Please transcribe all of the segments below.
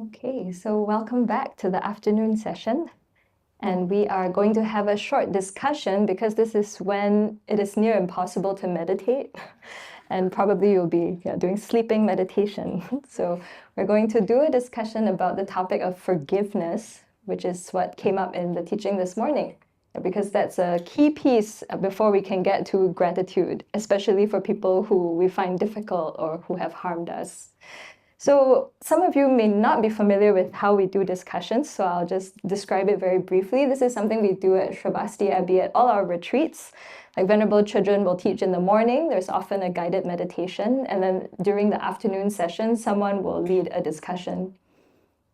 Okay, so welcome back to the afternoon session. And we are going to have a short discussion because this is when it is near impossible to meditate. And probably you'll be doing sleeping meditation. So we're going to do a discussion about the topic of forgiveness, which is what came up in the teaching this morning. Because that's a key piece before we can get to gratitude, especially for people who we find difficult or who have harmed us. So some of you may not be familiar with how we do discussions, so I'll just describe it very briefly. This is something we do at Sravasti Abbey at all our retreats. Like Venerable Chodron will teach in the morning, there's often a guided meditation, and then during the afternoon session, someone will lead a discussion.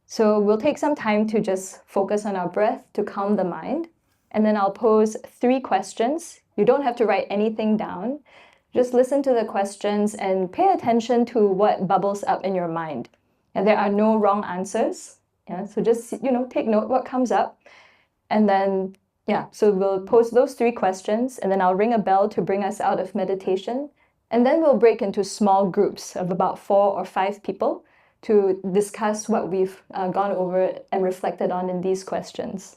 So we'll take some time to just focus on our breath to calm the mind, and then I'll pose 3 questions. You don't have to write anything down. Just listen to the questions and pay attention to what bubbles up in your mind. And there are no wrong answers. So just, take note what comes up. And then, so we'll pose those 3 questions, and then I'll ring a bell to bring us out of meditation. And then we'll break into small groups of about 4 or 5 people to discuss what we've gone over and reflected on in these questions.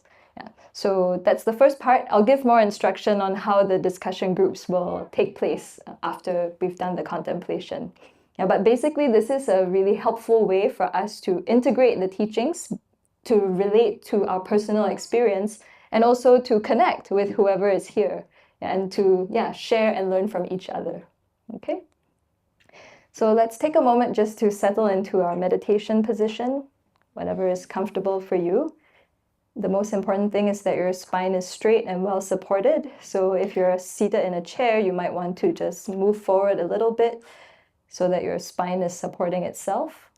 So that's the first part. I'll give more instruction on how the discussion groups will take place after we've done the contemplation. But basically, this is a really helpful way for us to integrate the teachings, to relate to our personal experience, and also to connect with whoever is here, and to share and learn from each other. Okay? So let's take a moment just to settle into our meditation position, whatever is comfortable for you. The most important thing is that your spine is straight and well supported. So if you're seated in a chair, you might want to just move forward a little bit so that your spine is supporting itself.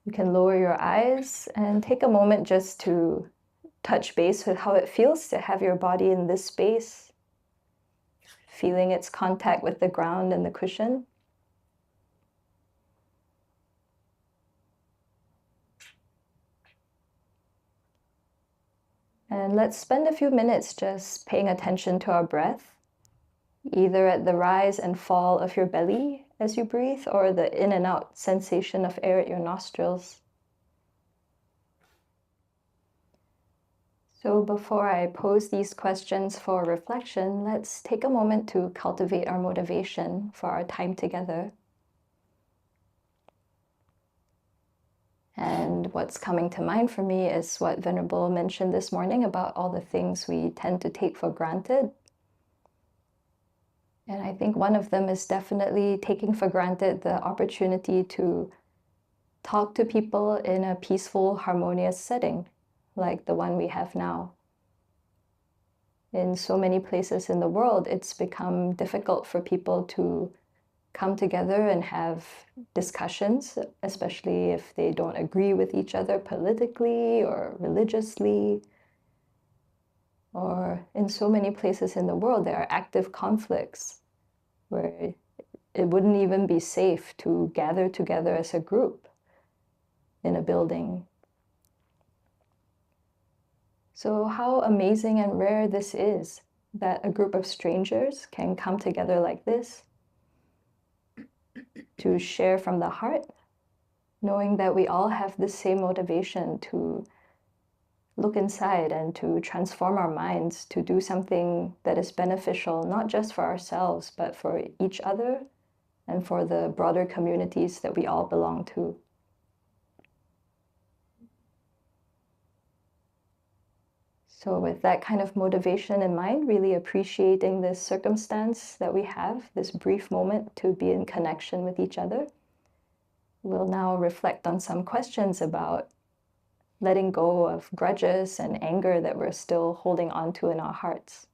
You can lower your eyes and take a moment just to touch base with how it feels to have your body in this space, feeling its contact with the ground and the cushion. And let's spend a few minutes just paying attention to our breath, either at the rise and fall of your belly as you breathe, or the in and out sensation of air at your nostrils. So before I pose these questions for reflection, let's take a moment to cultivate our motivation for our time together. And what's coming to mind for me is what Venerable mentioned this morning about all the things we tend to take for granted. And I think one of them is definitely taking for granted the opportunity to talk to people in a peaceful, harmonious setting, like the one we have now. In so many places in the world, it's become difficult for people to come together and have discussions, especially if they don't agree with each other politically or religiously. Or in so many places in the world, there are active conflicts where it wouldn't even be safe to gather together as a group in a building. So how amazing and rare this is, that a group of strangers can come together like this to share from the heart, knowing that we all have the same motivation to look inside and to transform our minds, to do something that is beneficial, not just for ourselves, but for each other and for the broader communities that we all belong to. So with that kind of motivation in mind, really appreciating this circumstance that we have, this brief moment to be in connection with each other, we'll now reflect on some questions about letting go of grudges and anger that we're still holding on to in our hearts.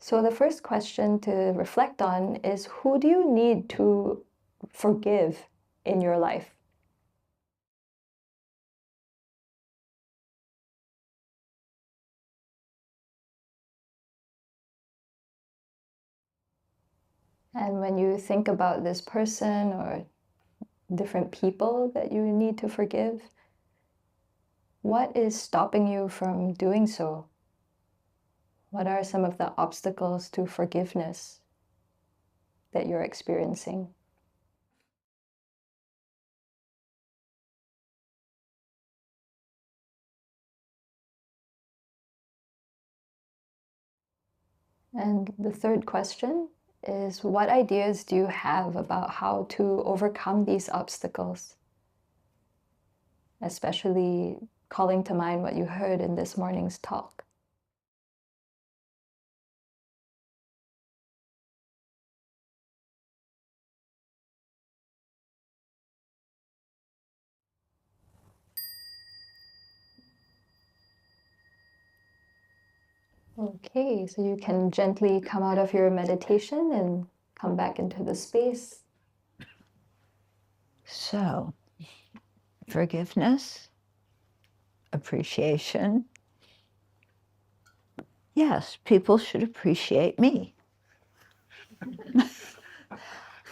So the first question to reflect on is, who do you need to forgive in your life? And when you think about this person or different people that you need to forgive, what is stopping you from doing so? What are some of the obstacles to forgiveness that you're experiencing? And the third question is, what ideas do you have about how to overcome these obstacles? Especially calling to mind what you heard in this morning's talk. Okay, so you can gently come out of your meditation and come back into the space. So, forgiveness, appreciation. Yes, people should appreciate me.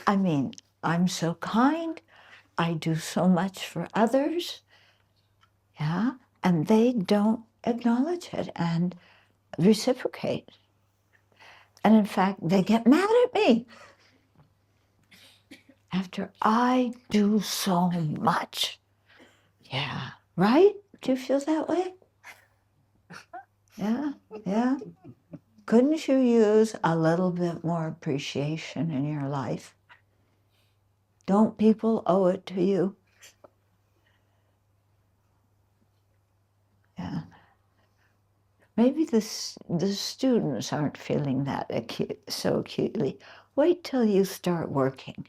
I mean, I'm so kind. I do so much for others. Yeah, and they don't acknowledge it and reciprocate. And in fact, they get mad at me after I do so much. Yeah, right? Do you feel that way? Yeah, yeah. Couldn't you use a little bit more appreciation in your life? Don't people owe it to you? Yeah. Maybe the students aren't feeling that so acutely. Wait till you start working.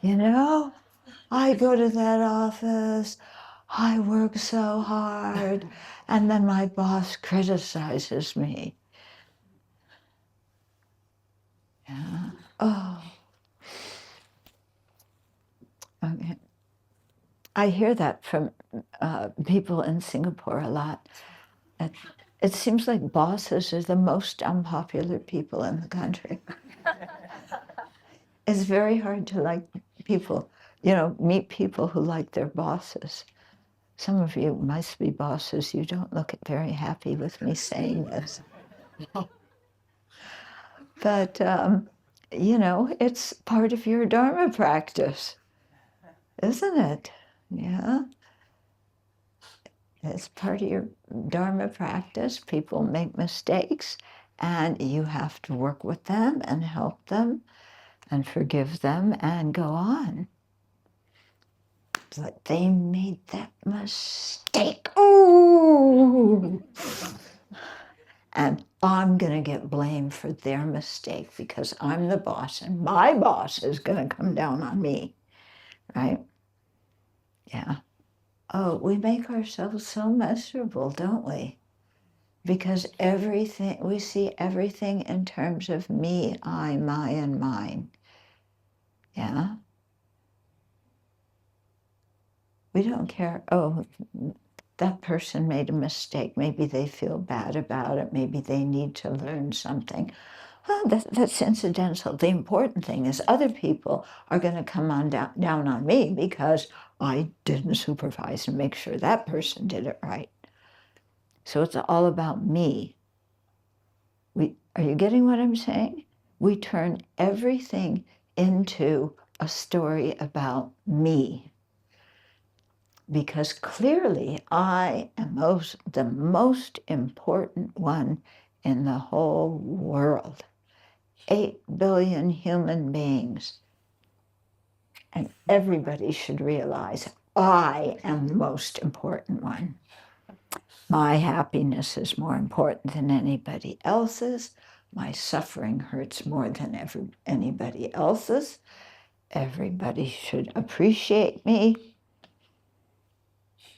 You know, I go to that office, I work so hard, and then my boss criticizes me. Yeah. Oh. Okay. I hear that from people in Singapore a lot. It seems like bosses are the most unpopular people in the country. It's very hard to like people, meet people who like their bosses. Some of you must be bosses. You don't look very happy with me saying this. But, it's part of your Dharma practice, isn't it? Yeah. It's part of your Dharma practice. People make mistakes, and you have to work with them and help them and forgive them and go on. But they made that mistake. Ooh! And I'm going to get blamed for their mistake because I'm the boss, and my boss is going to come down on me, right? Yeah. Oh, we make ourselves so miserable, don't we? Because we see everything in terms of me, I, my, and mine. Yeah? We don't care, oh, that person made a mistake. Maybe they feel bad about it. Maybe they need to learn something. Well, that's incidental. The important thing is other people are going to come on down on me because I didn't supervise and make sure that person did it right. So it's all about me. Are you getting what I'm saying? We turn everything into a story about me. Because clearly I am the most important one in the whole world. 8 billion human beings. And everybody should realize I am the most important one. My happiness is more important than anybody else's. My suffering hurts more than anybody else's. Everybody should appreciate me.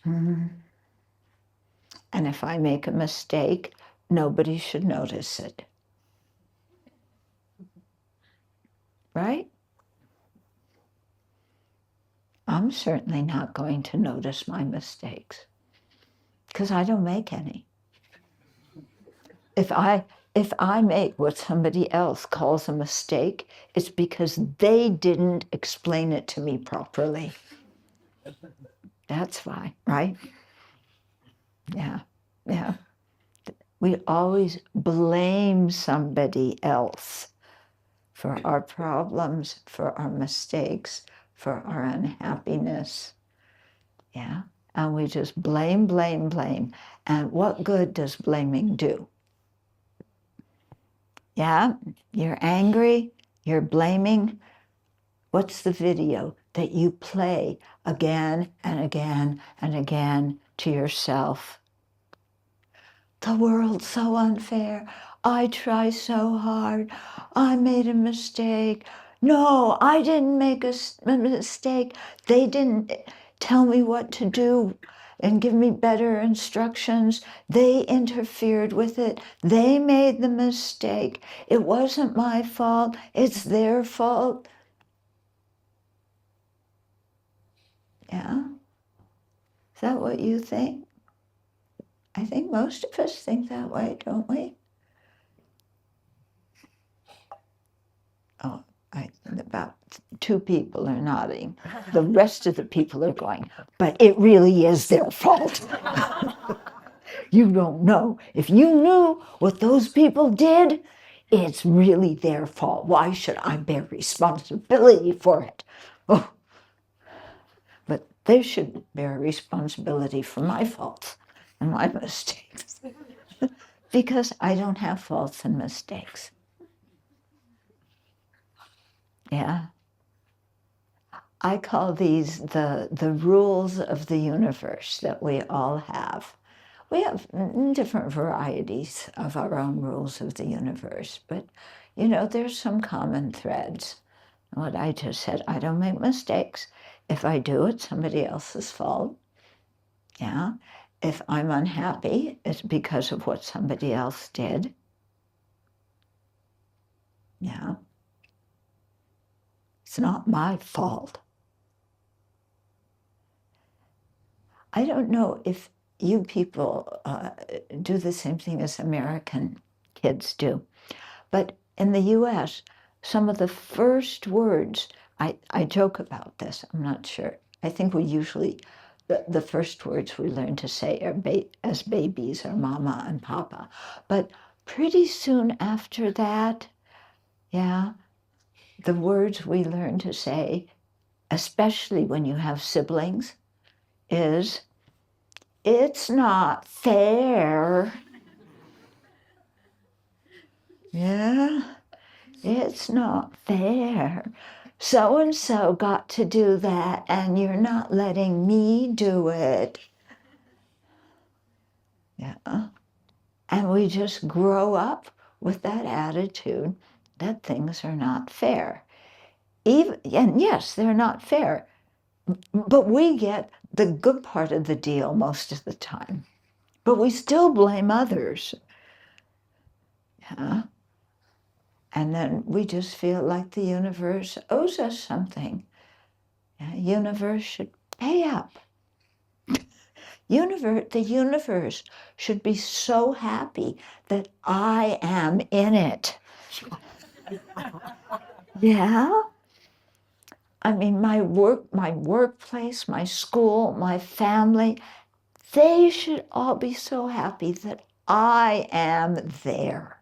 And if I make a mistake, nobody should notice it. Right? I'm certainly not going to notice my mistakes because I don't make any. If I make what somebody else calls a mistake, it's because they didn't explain it to me properly. That's why, right? Yeah, yeah. We always blame somebody else for our problems, for our mistakes, for our unhappiness. Yeah. And we just blame, blame, blame. And what good does blaming do? Yeah, you're angry, you're blaming. What's the video that you play again and again and again to yourself? The world's so unfair. I try so hard. I made a mistake. No, I didn't make a mistake. They didn't tell me what to do and give me better instructions. They interfered with it. They made the mistake. It wasn't my fault. It's their fault. Yeah? Is that what you think? I think most of us think that way, don't we? Oh, about 2 people are nodding. The rest of the people are going, but it really is their fault. You don't know. If you knew what those people did, it's really their fault. Why should I bear responsibility for it? Oh, but they should bear responsibility for my faults and my mistakes because I don't have faults and mistakes. Yeah. I call these the rules of the universe that we all have. We have different varieties of our own rules of the universe, but there's some common threads. What I just said, I don't make mistakes. If I do, it's somebody else's fault. Yeah. If I'm unhappy, it's because of what somebody else did. Yeah. It's not my fault. I don't know if you people do the same thing as American kids do, but in the US, some of the first words, I joke about this, I'm not sure. I think we usually, the first words we learn to say as babies are mama and papa. But pretty soon after that, yeah, the words we learn to say, especially when you have siblings, is, it's not fair. Yeah, it's not fair. So-and-so got to do that, and you're not letting me do it. Yeah. And we just grow up with that attitude that things are not fair. And yes, they're not fair, but we get the good part of the deal most of the time. But we still blame others. Yeah. And then we just feel like the universe owes us something. The universe should pay up. The universe should be so happy that I am in it. Yeah? I mean, my workplace, my school, my family, they should all be so happy that I am there.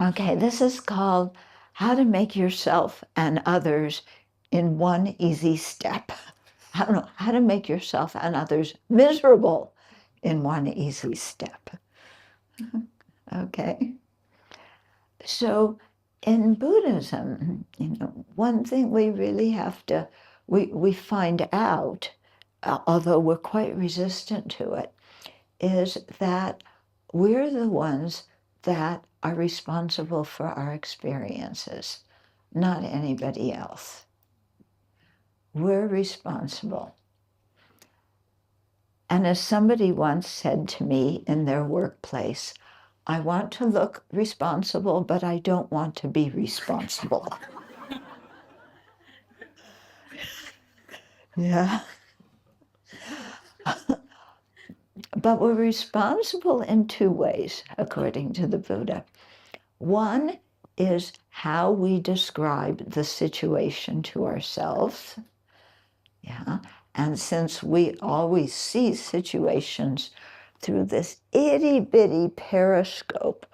Okay, this is called How to Make Yourself and Others in One Easy Step. I don't know, how to make yourself and others miserable in one easy step. Okay. So in Buddhism, one thing we really have to, we find out, although we're quite resistant to it, is that we're the ones that are responsible for our experiences, not anybody else. We're responsible. And as somebody once said to me in their workplace, I want to look responsible, but I don't want to be responsible. Yeah. But we're responsible in 2 ways, according to the Buddha. One is how we describe the situation to ourselves. Yeah. And since we always see situations through this itty-bitty periscope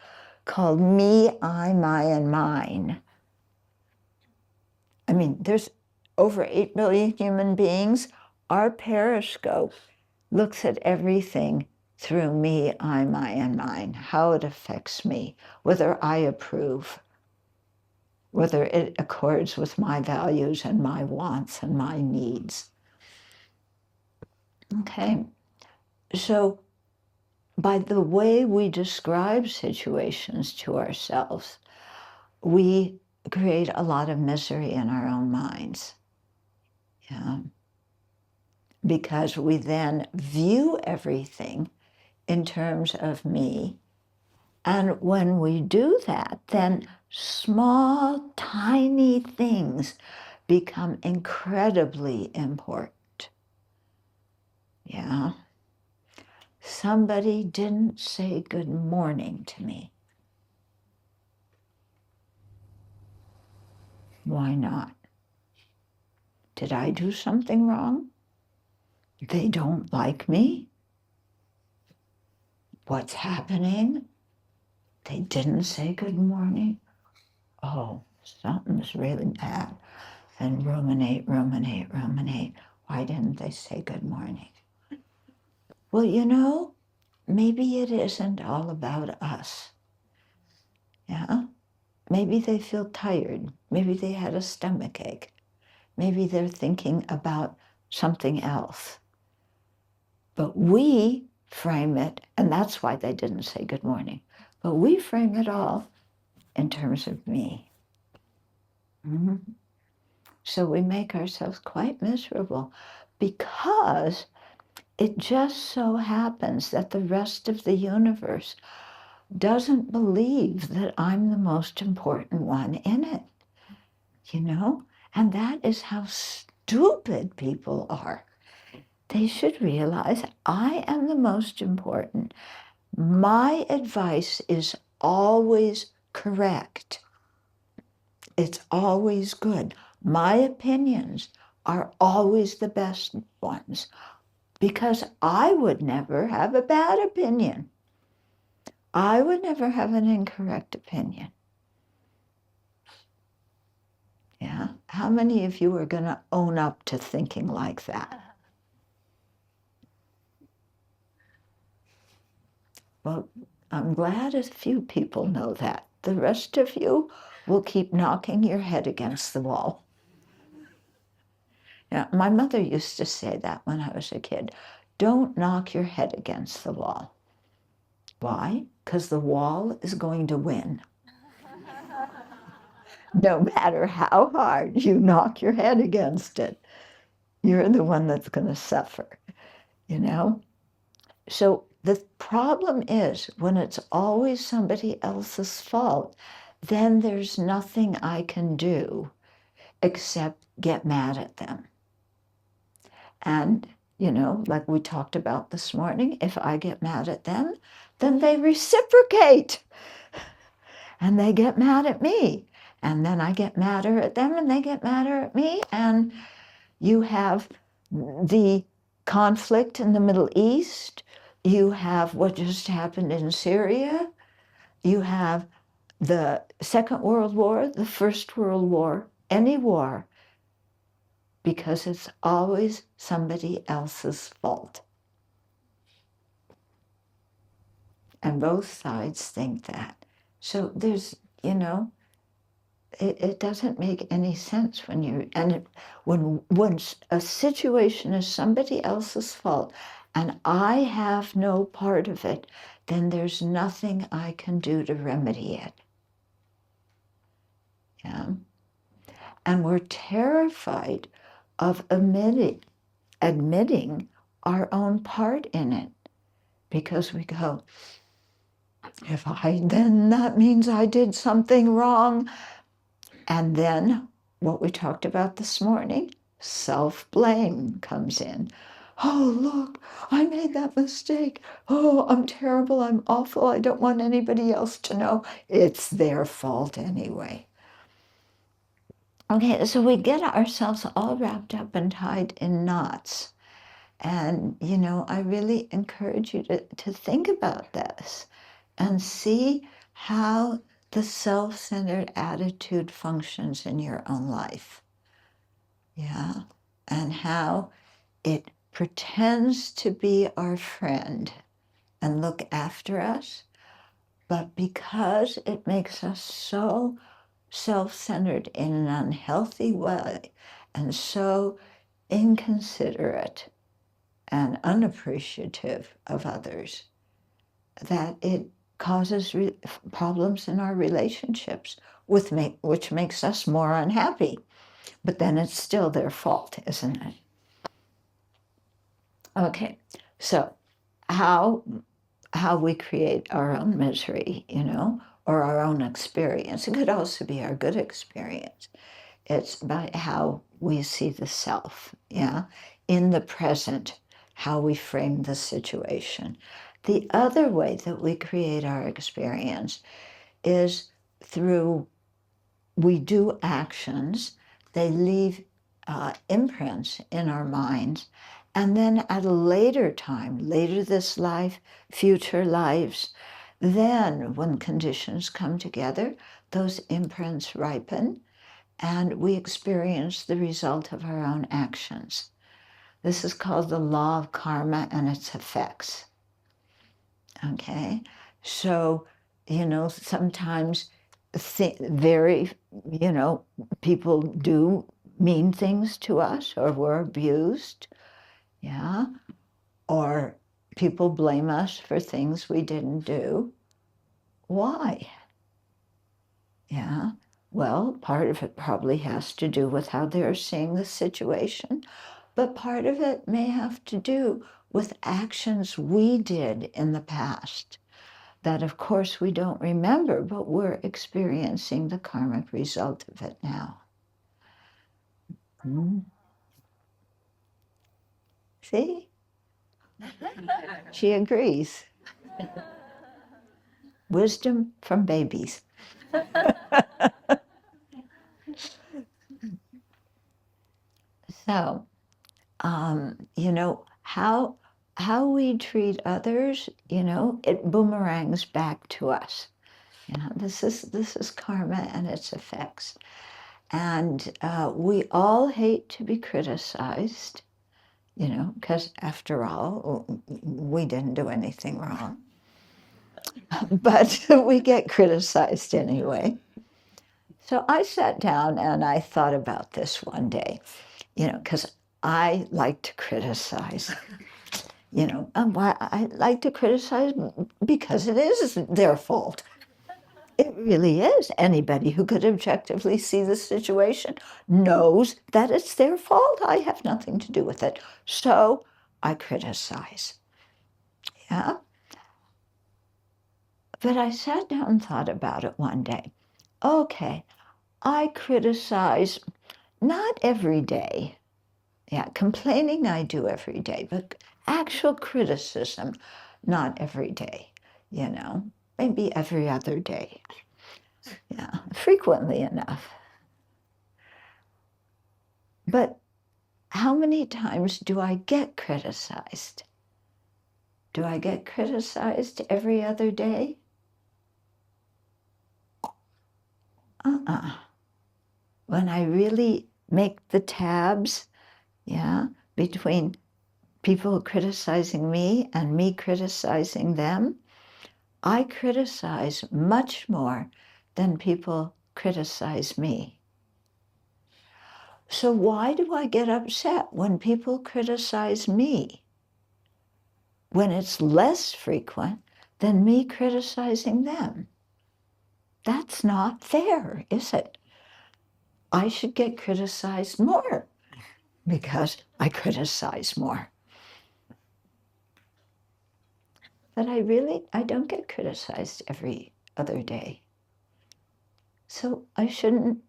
called me, I, my, and mine. I mean, there's over 8 billion human beings. Our periscope looks at everything through me, I, my, and mine, how it affects me, whether I approve, whether it accords with my values and my wants and my needs. Okay, so by the way we describe situations to ourselves, we create a lot of misery in our own minds. Yeah. Because we then view everything in terms of me. And when we do that, then small, tiny things become incredibly important. Yeah. Somebody didn't say good morning to me. Why not? Did I do something wrong? They don't like me? What's happening? They didn't say good morning? Oh, something's really bad. And ruminate, ruminate, ruminate. Why didn't they say good morning? Well, you know, maybe it isn't all about us. Yeah? Maybe they feel tired. Maybe they had a stomach ache. Maybe they're thinking about something else. But we frame it, and that's why they didn't say good morning. But we frame it all in terms of me. Mm-hmm. So we make ourselves quite miserable because it just so happens that the rest of the universe doesn't believe that I'm the most important one in it, you know? And that is how stupid people are. They should realize I am the most important. My advice is always correct. It's always good. My opinions are always the best ones because I would never have a bad opinion. I would never have an incorrect opinion. Yeah. How many of you are going to own up to thinking like that? Well, I'm glad a few people know that. The rest of you will keep knocking your head against the wall. Yeah, my mother used to say that when I was a kid. Don't knock your head against the wall. Why? Because the wall is going to win. No matter how hard you knock your head against it, you're the one that's going to suffer, you know? So the problem is when it's always somebody else's fault, then there's nothing I can do except get mad at them. And, you know, like we talked about this morning, if I get mad at them, then they reciprocate and they get mad at me. And then I get madder at them and they get madder at me. And you have the conflict in the Middle East. You have what just happened in Syria. You have the Second World War, the First World War, any war, because it's always somebody else's fault. And both sides think that. So there's, you know, it doesn't make any sense when you, and when a situation is somebody else's fault and I have no part of it, then there's nothing I can do to remedy it. Yeah. And we're terrified of admitting our own part in it because we go, if I, then that means I did something wrong. And then what we talked about this morning, self-blame comes in. Oh, look, I made that mistake. Oh, I'm terrible. I'm awful. I don't want anybody else to know. It's their fault anyway. Okay, so we get ourselves all wrapped up and tied in knots And, I really encourage you to think about this and see how the self-centered attitude functions in your own life. Yeah. And how it pretends to be our friend and look after us, but because it makes us so self-centered in an unhealthy way and so inconsiderate and unappreciative of others, that it causes problems in our relationships, which makes us more unhappy. But then it's still their fault, isn't it? Okay, so how we create our own misery, or our own experience. It could also be our good experience. It's about how we see the self, yeah, in the present, how we frame the situation. The other way that we create our experience is through we do actions. They leave imprints in our minds. And then at a later time, later this life, future lives, then when conditions come together, those imprints ripen and we experience the result of our own actions. This is called the law of karma and its effects. Okay? So, sometimes very, people do mean things to us, or we're abused, yeah, or people blame us for things we didn't do. Why? Yeah, well, part of it probably has to do with how they're seeing the situation, but part of it may have to do with actions we did in the past that, of course, we don't remember, but we're experiencing the karmic result of it now. See? She agrees. Wisdom from babies. So, how we treat others, it boomerangs back to us. This is karma and its effects. And we all hate to be criticized, because after all, we didn't do anything wrong. But we get criticized anyway. So I sat down and I thought about this one day, because I like to criticize. Why I like to criticize because it is their fault. It really is. Anybody who could objectively see the situation knows that it's their fault. I have nothing to do with it. So I criticize. Yeah. But I sat down and thought about it one day. Okay, I criticize not every day. Yeah, complaining I do every day, but actual criticism, not every day, maybe every other day. Yeah, frequently enough. But how many times do I get criticized? Do I get criticized every other day? When I really make the tabs, yeah, between people criticizing me and me criticizing them, I criticize much more than people criticize me. So why do I get upset when people criticize me? When it's less frequent than me criticizing them? That's not fair, is it? I should get criticized more because I criticize more. But I don't get criticized every other day. So I shouldn't,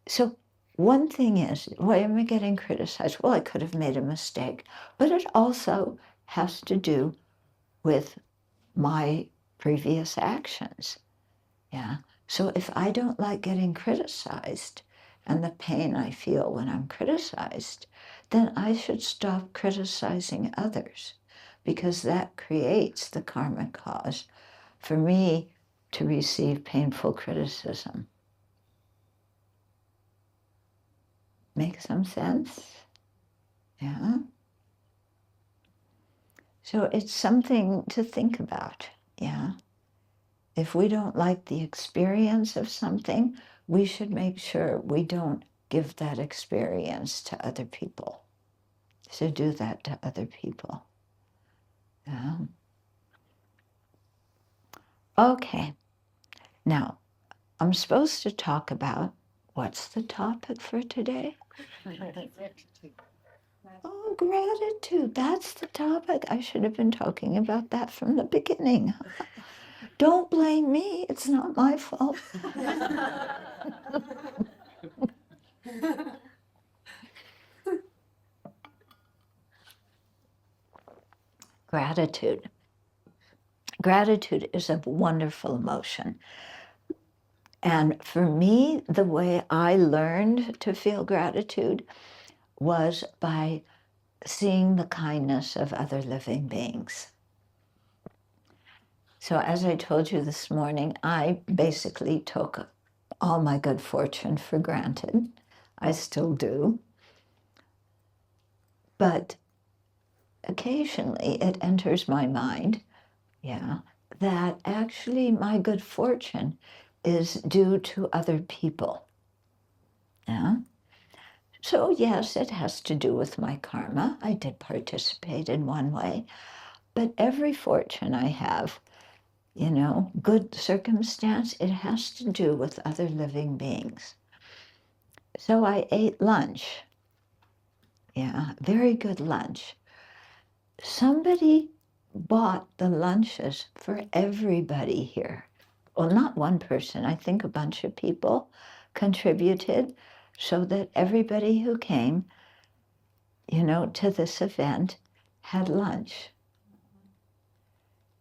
So one thing is, why am I getting criticized? Well, I could have made a mistake, but it also has to do with my previous actions. Yeah. So if I don't like getting criticized, and the pain I feel when I'm criticized, then I should stop criticizing others, because that creates the karmic cause for me to receive painful criticism. Make some sense? Yeah. So it's something to think about, yeah. If we don't like the experience of something, we should make sure we don't give that experience to other people. So do that to other people. Yeah. Okay. Now, I'm supposed to talk about, what's the topic for today? Oh, gratitude. That's the topic. I should have been talking about that from the beginning. Don't blame me. It's not my fault. Gratitude. Gratitude is a wonderful emotion. And for me, the way I learned to feel gratitude was by seeing the kindness of other living beings. So as I told you this morning, I basically took all my good fortune for granted. I still do. But occasionally it enters my mind, yeah, that actually my good fortune is due to other people. Yeah. So yes, it has to do with my karma. I did participate in one way, but every fortune I have, good circumstance, it has to do with other living beings. So I ate lunch. Yeah, very good lunch. Somebody bought the lunches for everybody here. Well, not one person. I think a bunch of people contributed so that everybody who came, to this event had lunch.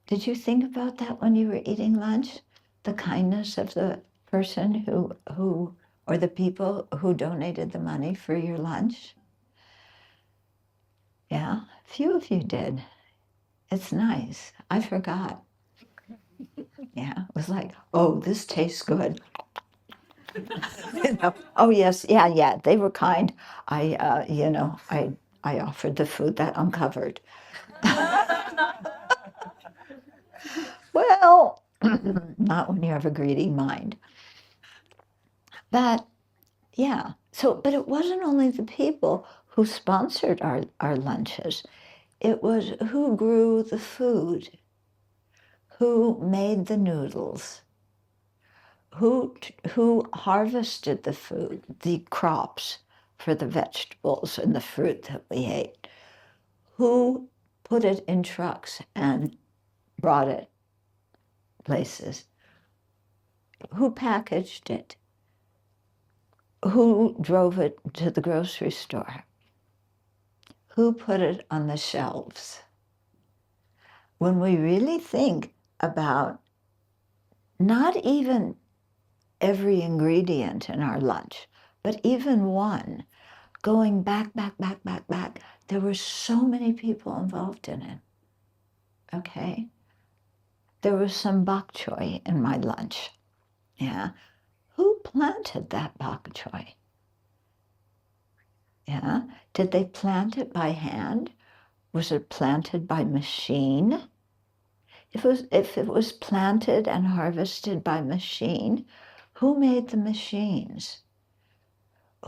Did you think about that when you were eating lunch? The kindness of the person who or the people who donated the money for your lunch? Yeah, few of you did. It's nice. I forgot. Yeah, it was like, oh, this tastes good. Oh yes, yeah, they were kind. I offered the food that uncovered. Well, not when you have a greedy mind. But yeah, but it wasn't only the people who sponsored our lunches. It was who grew the food, who made the noodles, who harvested the food, the crops for the vegetables and the fruit that we ate, who put it in trucks and brought it places, who packaged it, who drove it to the grocery store, who put it on the shelves. When we really think about not even every ingredient in our lunch, but even one, going back, there were so many people involved in it. Okay? There was some bok choy in my lunch. Yeah? Who planted that bok choy? Yeah? Did they plant it by hand? Was it planted by machine? If it was planted and harvested by machine, who made the machines?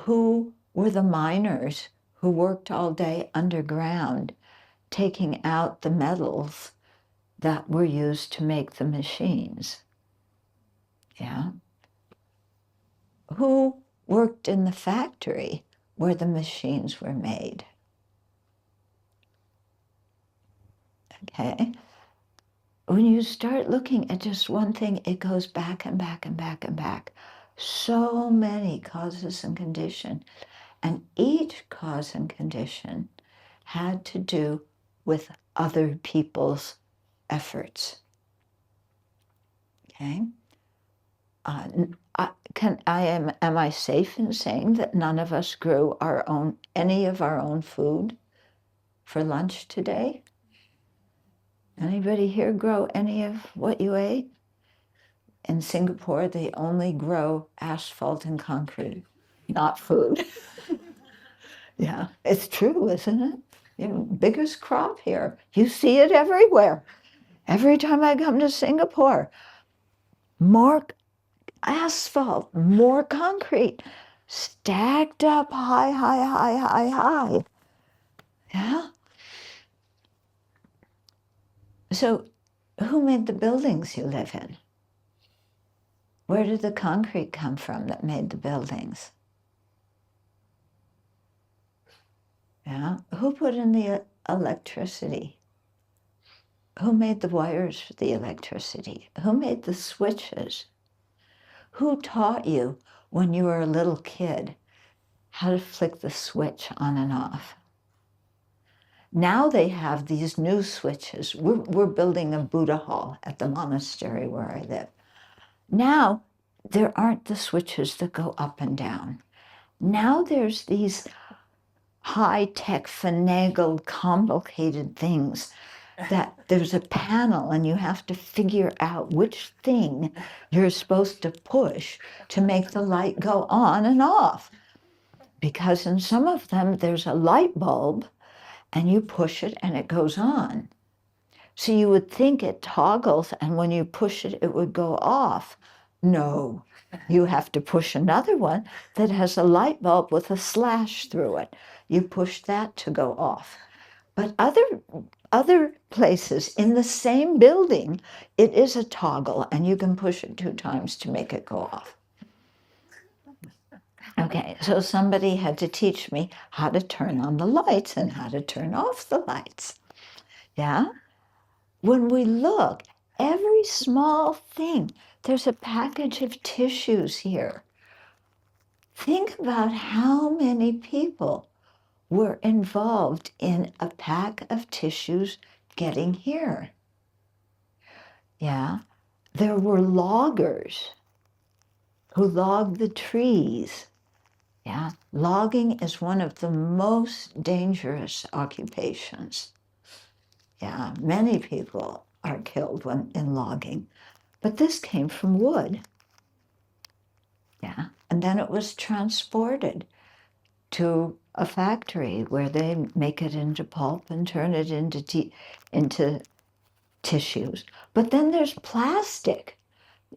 Who were the miners who worked all day underground, taking out the metals that were used to make the machines? Yeah. Who worked in the factory where the machines were made? Okay. When you start looking at just one thing, it goes back and back and back and back. So many causes and conditions. And each cause and condition had to do with other people's efforts. Okay? Am I safe in saying that none of us grew any of our own food for lunch today? Anybody here grow any of what you ate? In Singapore, they only grow asphalt and concrete, not food. Yeah, it's true, isn't it? Biggest crop here. You see it everywhere. Every time I come to Singapore, more asphalt, more concrete, stacked up high, high, high, high, high. Yeah? So who made the buildings you live in? Where did the concrete come from that made the buildings? Yeah? Who put in the electricity? Who made the wires for the electricity? Who made the switches? Who taught you when you were a little kid how to flick the switch on and off? Now they have these new switches. We're building a Buddha hall at the monastery where I live. Now there aren't the switches that go up and down. Now there's these high-tech, finagled, complicated things that there's a panel and you have to figure out which thing you're supposed to push to make the light go on and off. Because in some of them, there's a light bulb and you push it and it goes on. So you would think it toggles and when you push it, it would go off. No, you have to push another one that has a light bulb with a slash through it. You push that to go off. But other places in the same building, it is a toggle and you can push it 2 times to make it go off. Okay, so somebody had to teach me how to turn on the lights and how to turn off the lights. Yeah? When we look, every small thing, there's a package of tissues here. Think about how many people were involved in a pack of tissues getting here. Yeah, there were loggers who logged the trees. Yeah, logging is one of the most dangerous occupations. Yeah, many people are killed in logging, but this came from wood. Yeah, and then it was transported to a factory where they make it into pulp and turn it into tissues. But then there's plastic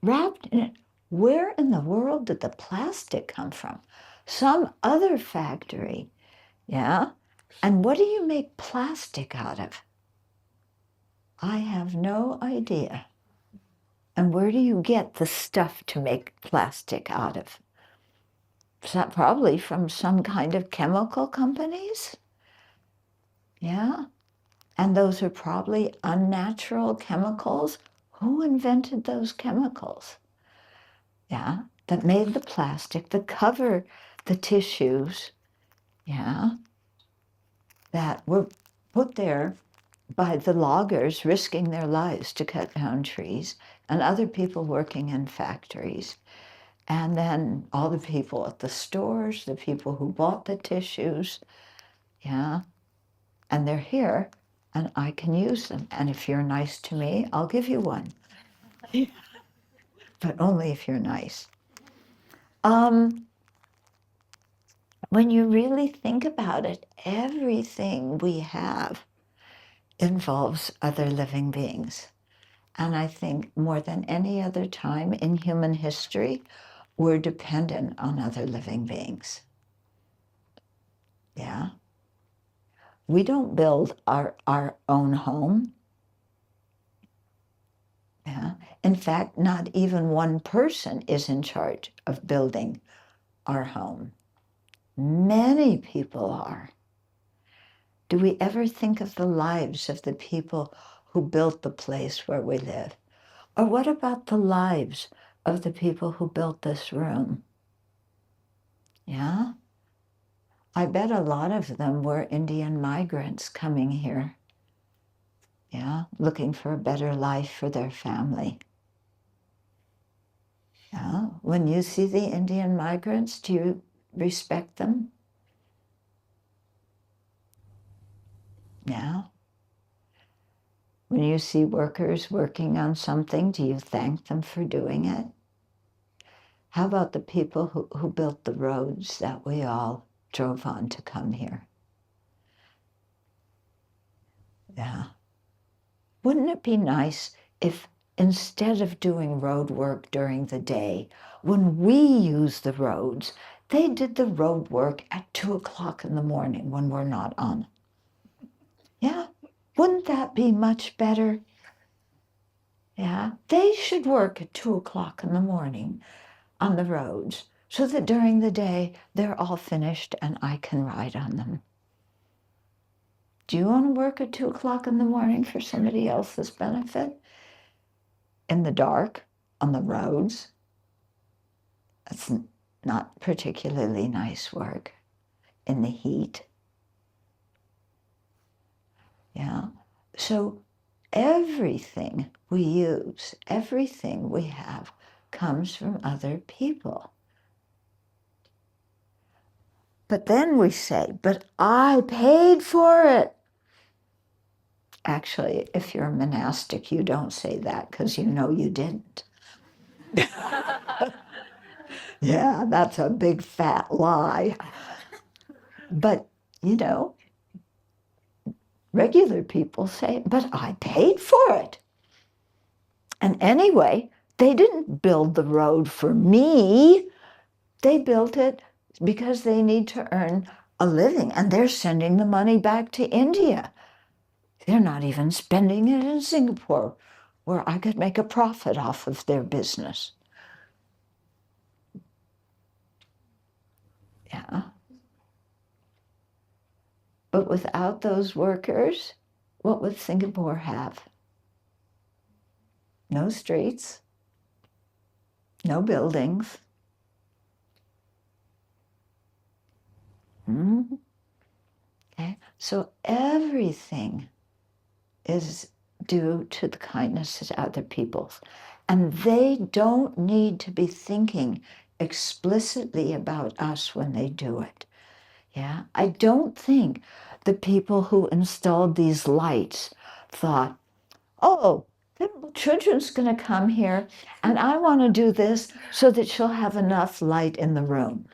wrapped in it. Where in the world did the plastic come from? Some other factory, yeah? And what do you make plastic out of? I have no idea. And where do you get the stuff to make plastic out of? Is that probably from some kind of chemical companies? Yeah? And those are probably unnatural chemicals. Who invented those chemicals? Yeah, that made the plastic, that cover the tissues, yeah, that were put there by the loggers risking their lives to cut down trees and other people working in factories. And then all the people at the stores, the people who bought the tissues, yeah, and they're here and I can use them. And if you're nice to me, I'll give you one. But only if you're nice. When you really think about it, everything we have involves other living beings. And I think more than any other time in human history, we're dependent on other living beings. Yeah. We don't build our own home. Yeah. In fact, not even one person is in charge of building our home. Many people are. Do we ever think of the lives of the people who built the place where we live? Or what about the lives of the people who built this room? Yeah? I bet a lot of them were Indian migrants coming here. Yeah? Looking for a better life for their family. Yeah. When you see the Indian migrants, do you respect them? Yeah. When you see workers working on something, do you thank them for doing it? How about the people who built the roads that we all drove on to come here? Yeah. Wouldn't it be nice if instead of doing road work during the day, when we use the roads, they did the road work at 2 o'clock in the morning when we're not on? Yeah. Wouldn't that be much better? Yeah. They should work at 2 o'clock in the morning on the roads so that during the day they're all finished and I can ride on them. Do you want to work at 2 o'clock in the morning for somebody else's benefit? In the dark, on the roads? That's not particularly nice work. In the heat. Yeah. So everything we use, everything we have, comes from other people. But then we say, but I paid for it. Actually, if you're a monastic, you don't say that because you know you didn't. Yeah, that's a big fat lie. But, you know, regular people say, but I paid for it. And anyway, they didn't build the road for me. They built it because they need to earn a living, and they're sending the money back to India. They're not even spending it in Singapore, where I could make a profit off of their business. Yeah. But without those workers, what would Singapore have? No streets, no buildings. Okay. So everything is due to the kindness of other people. And they don't need to be thinking explicitly about us when they do it. Yeah, I don't think the people who installed these lights thought, oh, the children's going to come here and I want to do this so that she'll have enough light in the room.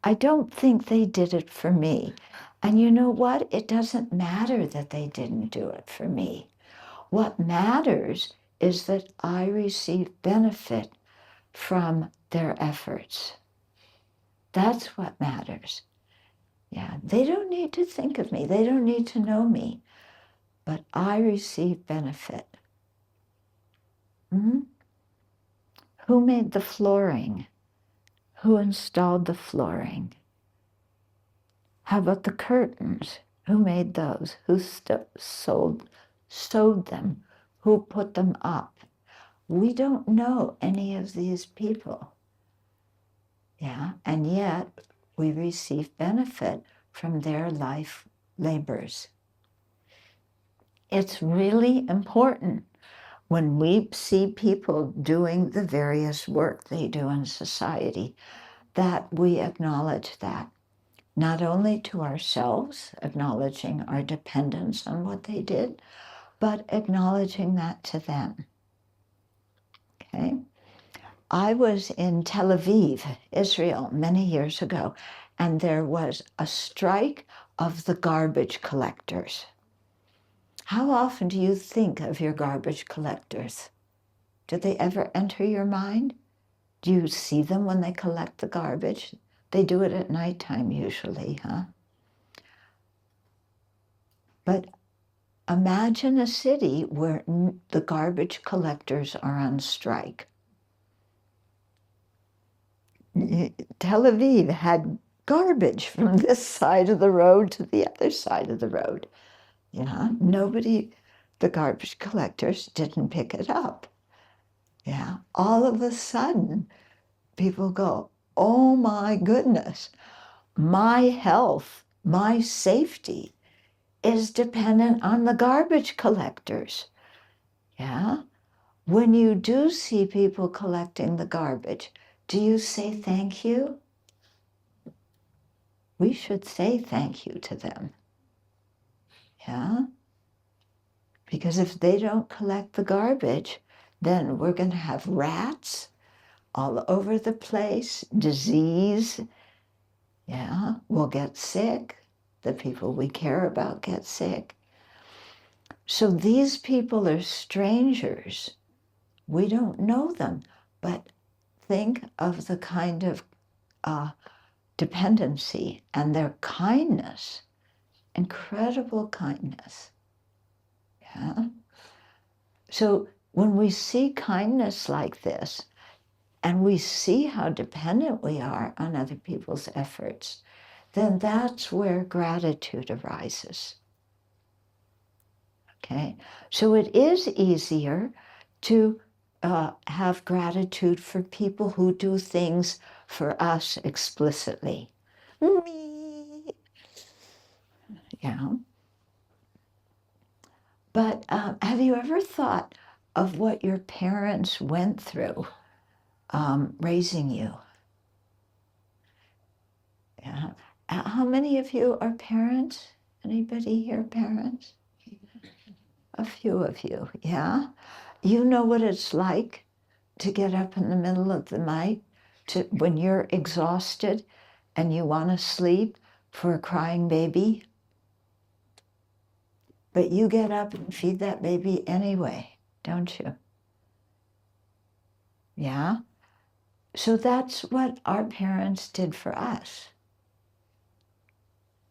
I don't think they did it for me. And you know what? It doesn't matter that they didn't do it for me. What matters is that I receive benefit from their efforts. That's what matters. Yeah, they don't need to think of me. They don't need to know me. But I receive benefit. Mm-hmm. Who made the flooring? Who installed the flooring? How about the curtains? Who made those? Who sewed them? Who put them up? We don't know any of these people. Yeah, and yet we receive benefit from their life labors. It's really important when we see people doing the various work they do in society that we acknowledge that, not only to ourselves, acknowledging our dependence on what they did, but acknowledging that to them. Okay? I was in Tel Aviv, Israel, many years ago, and there was a strike of the garbage collectors. How often do you think of your garbage collectors? Do they ever enter your mind? Do you see them when they collect the garbage? They do it at nighttime usually, huh? But imagine a city where the garbage collectors are on strike. Tel Aviv had garbage from this side of the road to the other side of the road. Yeah, the garbage collectors didn't pick it up. Yeah, all of a sudden, people go, oh my goodness, my health, my safety is dependent on the garbage collectors. Yeah, When you do see people collecting the garbage, do you say thank you? We should say thank you to them. Yeah? Because if they don't collect the garbage, then we're going to have rats all over the place, disease. Yeah, we'll get sick. The people we care about get sick. So these people are strangers. We don't know them, but think of the kind of dependency and their kindness, incredible kindness. Yeah. So when we see kindness like this, and we see how dependent we are on other people's efforts, then that's where gratitude arises. Okay, so it is easier to have gratitude for people who do things for us explicitly. Me. Yeah. But have you ever thought of what your parents went through raising you? Yeah. How many of you are parents? Anybody here parents? A few of you, yeah? You know what it's like to get up in the middle of the night when you're exhausted and you want to sleep for a crying baby? But you get up and feed that baby anyway, don't you? Yeah? So that's what our parents did for us.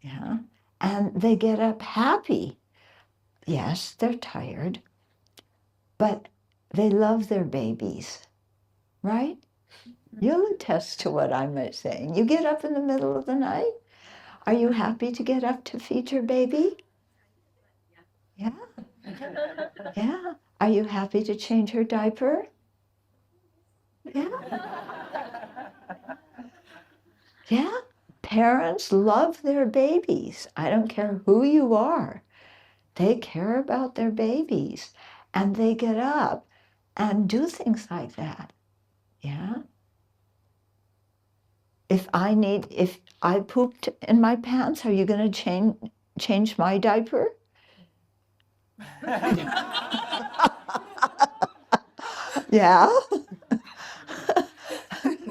Yeah? And they get up happy. Yes, they're tired, but they love their babies, right? You'll attest to what I'm saying. You get up in the middle of the night. Are you happy to get up to feed your baby? Yeah. Yeah. Are you happy to change her diaper? Yeah. Yeah. Parents love their babies. I don't care who you are. They care about their babies, and they get up and do things like that. Yeah. If I pooped in my pants, are you going to change my diaper? Yeah.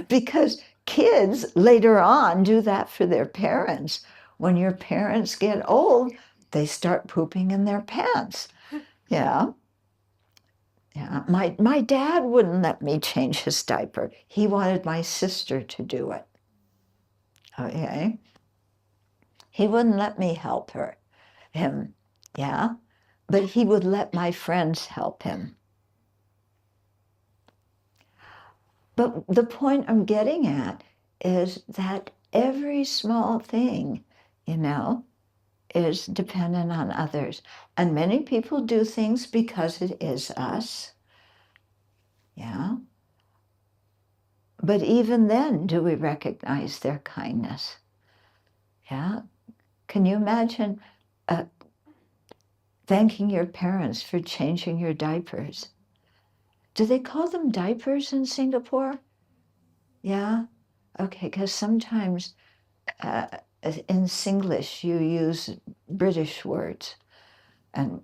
Because kids later on do that for their parents. When your parents get old, they start pooping in their pants. Yeah. Yeah. My dad wouldn't let me change his diaper. He wanted my sister to do it. Okay. He wouldn't let me help him. Yeah. But he would let my friends help him. But the point I'm getting at is that every small thing, is dependent on others. And many people do things because it is us. Yeah. But even then, do we recognize their kindness? Yeah. Can you imagine thanking your parents for changing your diapers? Do they call them diapers in Singapore? Yeah. Okay, because sometimes in Singlish you use British words, and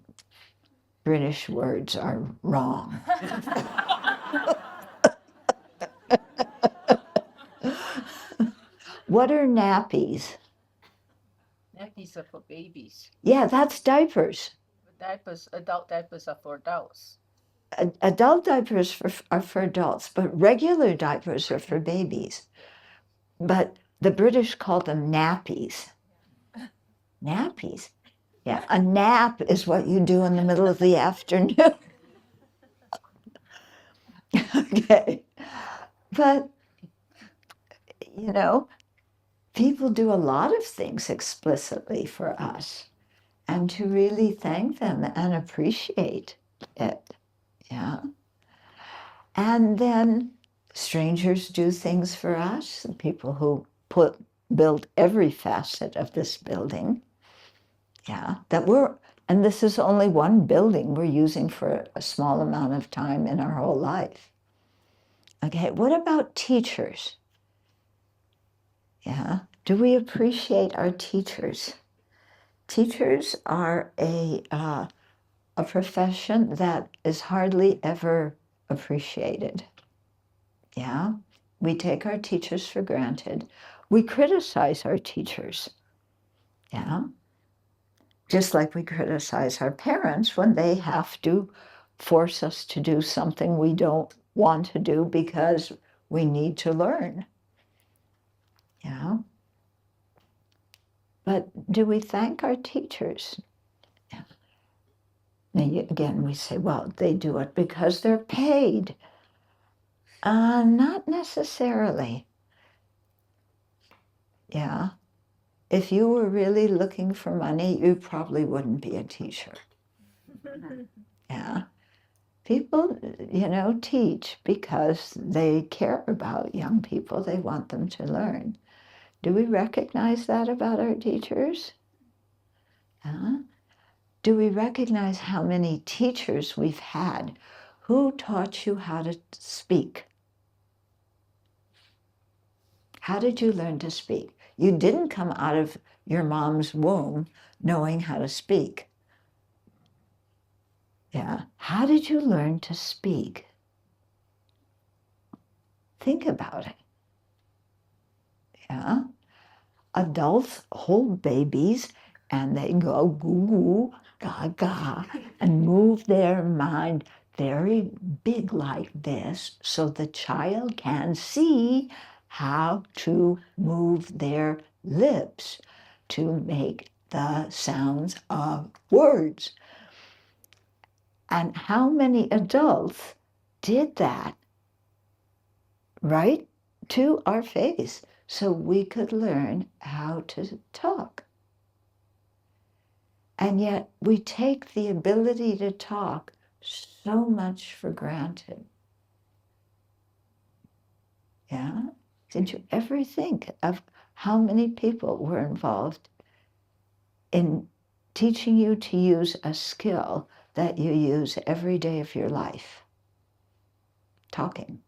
British words are wrong. What are nappies? Nappies are for babies. Yeah, that's diapers. Adult diapers are for adults. Adult diapers are for adults, but regular diapers are for babies. But the British call them nappies. Nappies? Yeah, a nap is what you do in the middle of the afternoon. Okay. But, people do a lot of things explicitly for us, and to really thank them and appreciate it. Yeah. And then strangers do things for us, the people who build every facet of this building. Yeah, And this is only one building we're using for a small amount of time in our whole life. Okay, what about teachers? Yeah, do we appreciate our teachers? Teachers are a profession that is hardly ever appreciated. Yeah, we take our teachers for granted. We criticize our teachers. Yeah, just like we criticize our parents when they have to force us to do something we don't want to do because we need to learn. Yeah. But do we thank our teachers? Yeah. Now, again, we say, well, they do it because they're paid. Not necessarily. Yeah. If you were really looking for money, you probably wouldn't be a teacher. Yeah. People, teach because they care about young people. They want them to learn. Do we recognize that about our teachers? Yeah. Do we recognize how many teachers we've had who taught you how to speak? How did you learn to speak? You didn't come out of your mom's womb knowing how to speak. Yeah. How did you learn to speak? Think about it. Yeah. Adults hold babies and they go goo goo, gaga, and move their mind very big like this so the child can see how to move their lips to make the sounds of words. And how many adults did that right to our face so we could learn how to talk? And yet we take the ability to talk so much for granted. Yeah? Did you ever think of how many people were involved in teaching you to use a skill that you use every day of your life? Talking.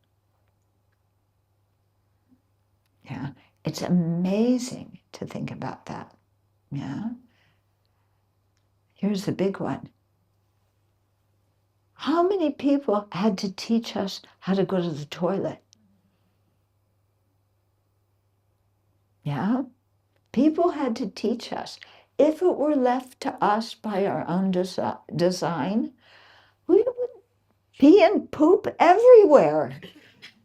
Yeah? It's amazing to think about that. Yeah? Here's the big one. How many people had to teach us how to go to the toilet? Yeah? People had to teach us. If it were left to us by our own design, we would pee and poop everywhere,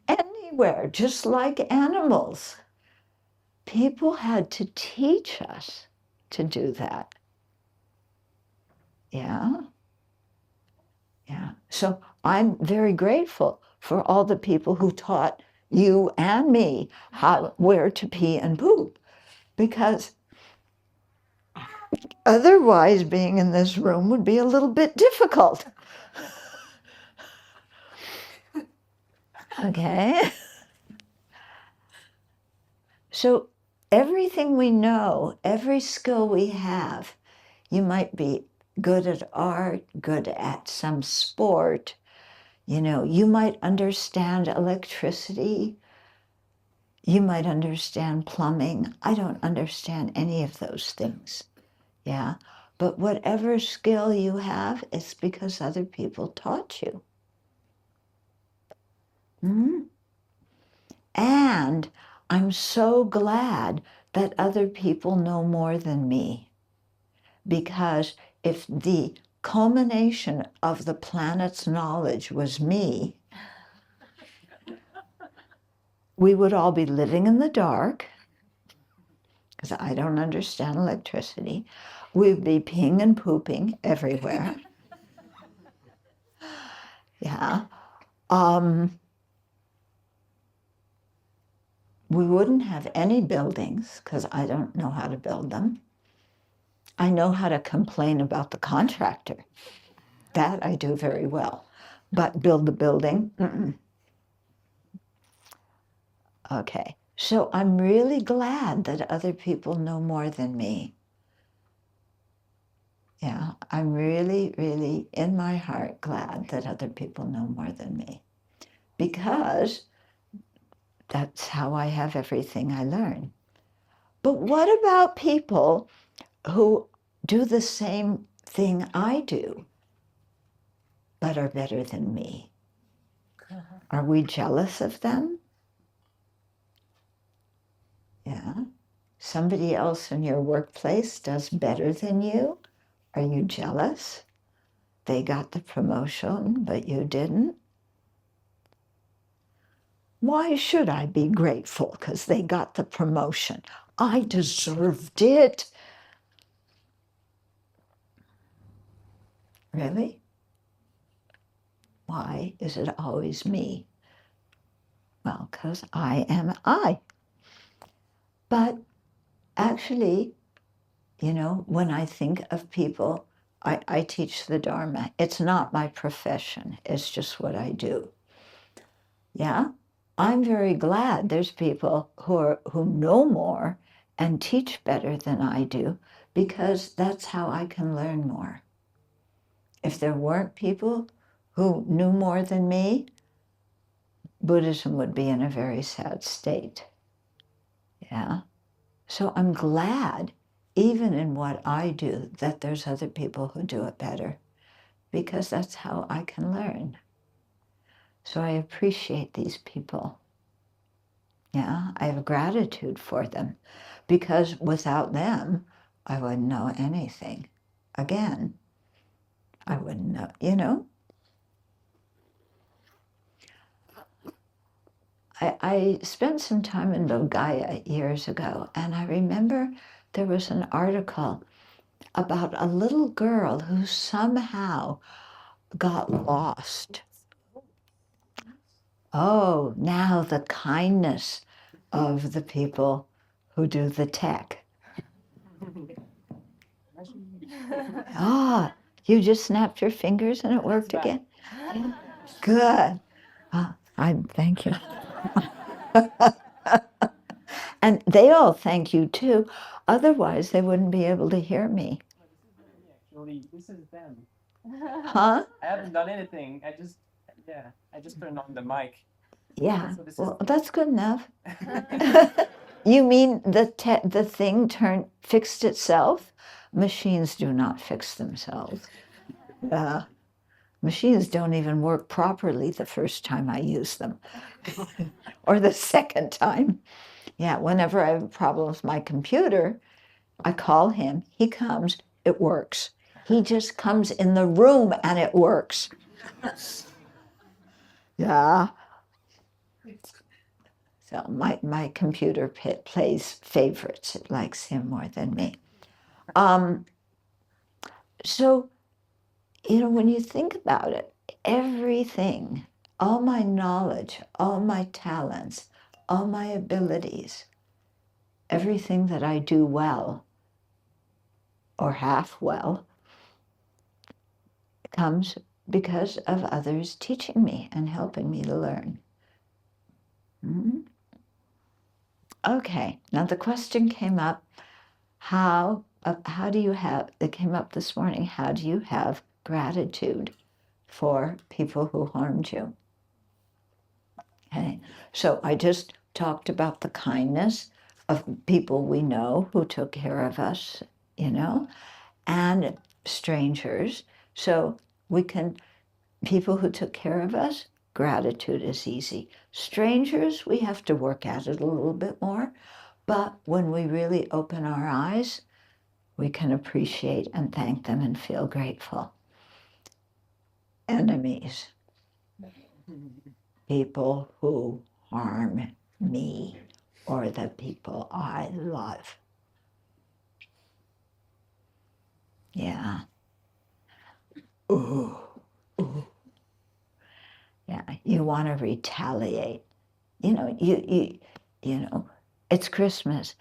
anywhere, just like animals. People had to teach us to do that. Yeah? Yeah. So I'm very grateful for all the people who taught you and me where to pee and poop, because otherwise being in this room would be a little bit difficult. Okay? So everything we know, every skill we have, you might be good at art, good at some sport, you might understand electricity, you might understand plumbing. I don't understand any of those things. Yeah? But whatever skill you have, it's because other people taught you. Mm-hmm. And I'm so glad that other people know more than me. Because if the culmination of the planet's knowledge was me, we would all be living in the dark, because I don't understand electricity. We'd be peeing and pooping everywhere. Yeah. We wouldn't have any buildings, because I don't know how to build them. I know how to complain about the contractor. That I do very well. But build the building, Okay, so I'm really glad that other people know more than me. Yeah, I'm really, really in my heart glad that other people know more than me, because that's how I have everything I learn. But what about people who do the same thing I do, but are better than me? Are we jealous of them? Yeah. Somebody else in your workplace does better than you. Are you jealous? They got the promotion, but you didn't. Why should I be grateful because they got the promotion? I deserved it. Really? Why is it always me? Well, because I am I. But actually, you know, when I think of people, I teach the Dharma. It's not my profession. It's just what I do. Yeah? I'm very glad there's people who know more and teach better than I do, because that's how I can learn more. If there weren't people who knew more than me, Buddhism would be in a very sad state. Yeah. So I'm glad, even in what I do, that there's other people who do it better, because that's how I can learn. So I appreciate these people. Yeah, I have gratitude for them, because without them, I wouldn't know anything. Again, I wouldn't know, you know? I spent some time in Bodh years ago, and I remember there was an article about a little girl who somehow got lost. Oh, now the kindness of the people who do the tech. Ah, you just snapped your fingers and it worked again? Good. Thank you. And they all thank you too. Otherwise, they wouldn't be able to hear me. Actually, this is them. Huh? I haven't done anything. I just turned on the mic. Yeah. So this Well, is that's good enough. You mean the thing fixed itself? Machines do not fix themselves. Machines don't even work properly the first time I use them, or the second time. Yeah, whenever I have a problem with my computer, I call him, he comes, it works. He just comes in the room and it works. Yeah. So my computer plays favorites. It likes him more than me. So, you know, when you think about it, everything, all my knowledge, all my talents, all my abilities, everything that I do well or half well comes because of others teaching me and helping me to learn. Mm-hmm. Okay, now the question came up, how do you have, it came up this morning, how do you have gratitude for people who harmed you? Okay, so I just talked about the kindness of people we know who took care of us, you know, and strangers. So we can, people who took care of us, gratitude is easy. Strangers, we have to work at it a little bit more. But when we really open our eyes, we can appreciate and thank them and feel grateful. Enemies, people who harm me or the people I love. Yeah. Ooh, ooh. Yeah, you want to retaliate. You know, you know, it's Christmas.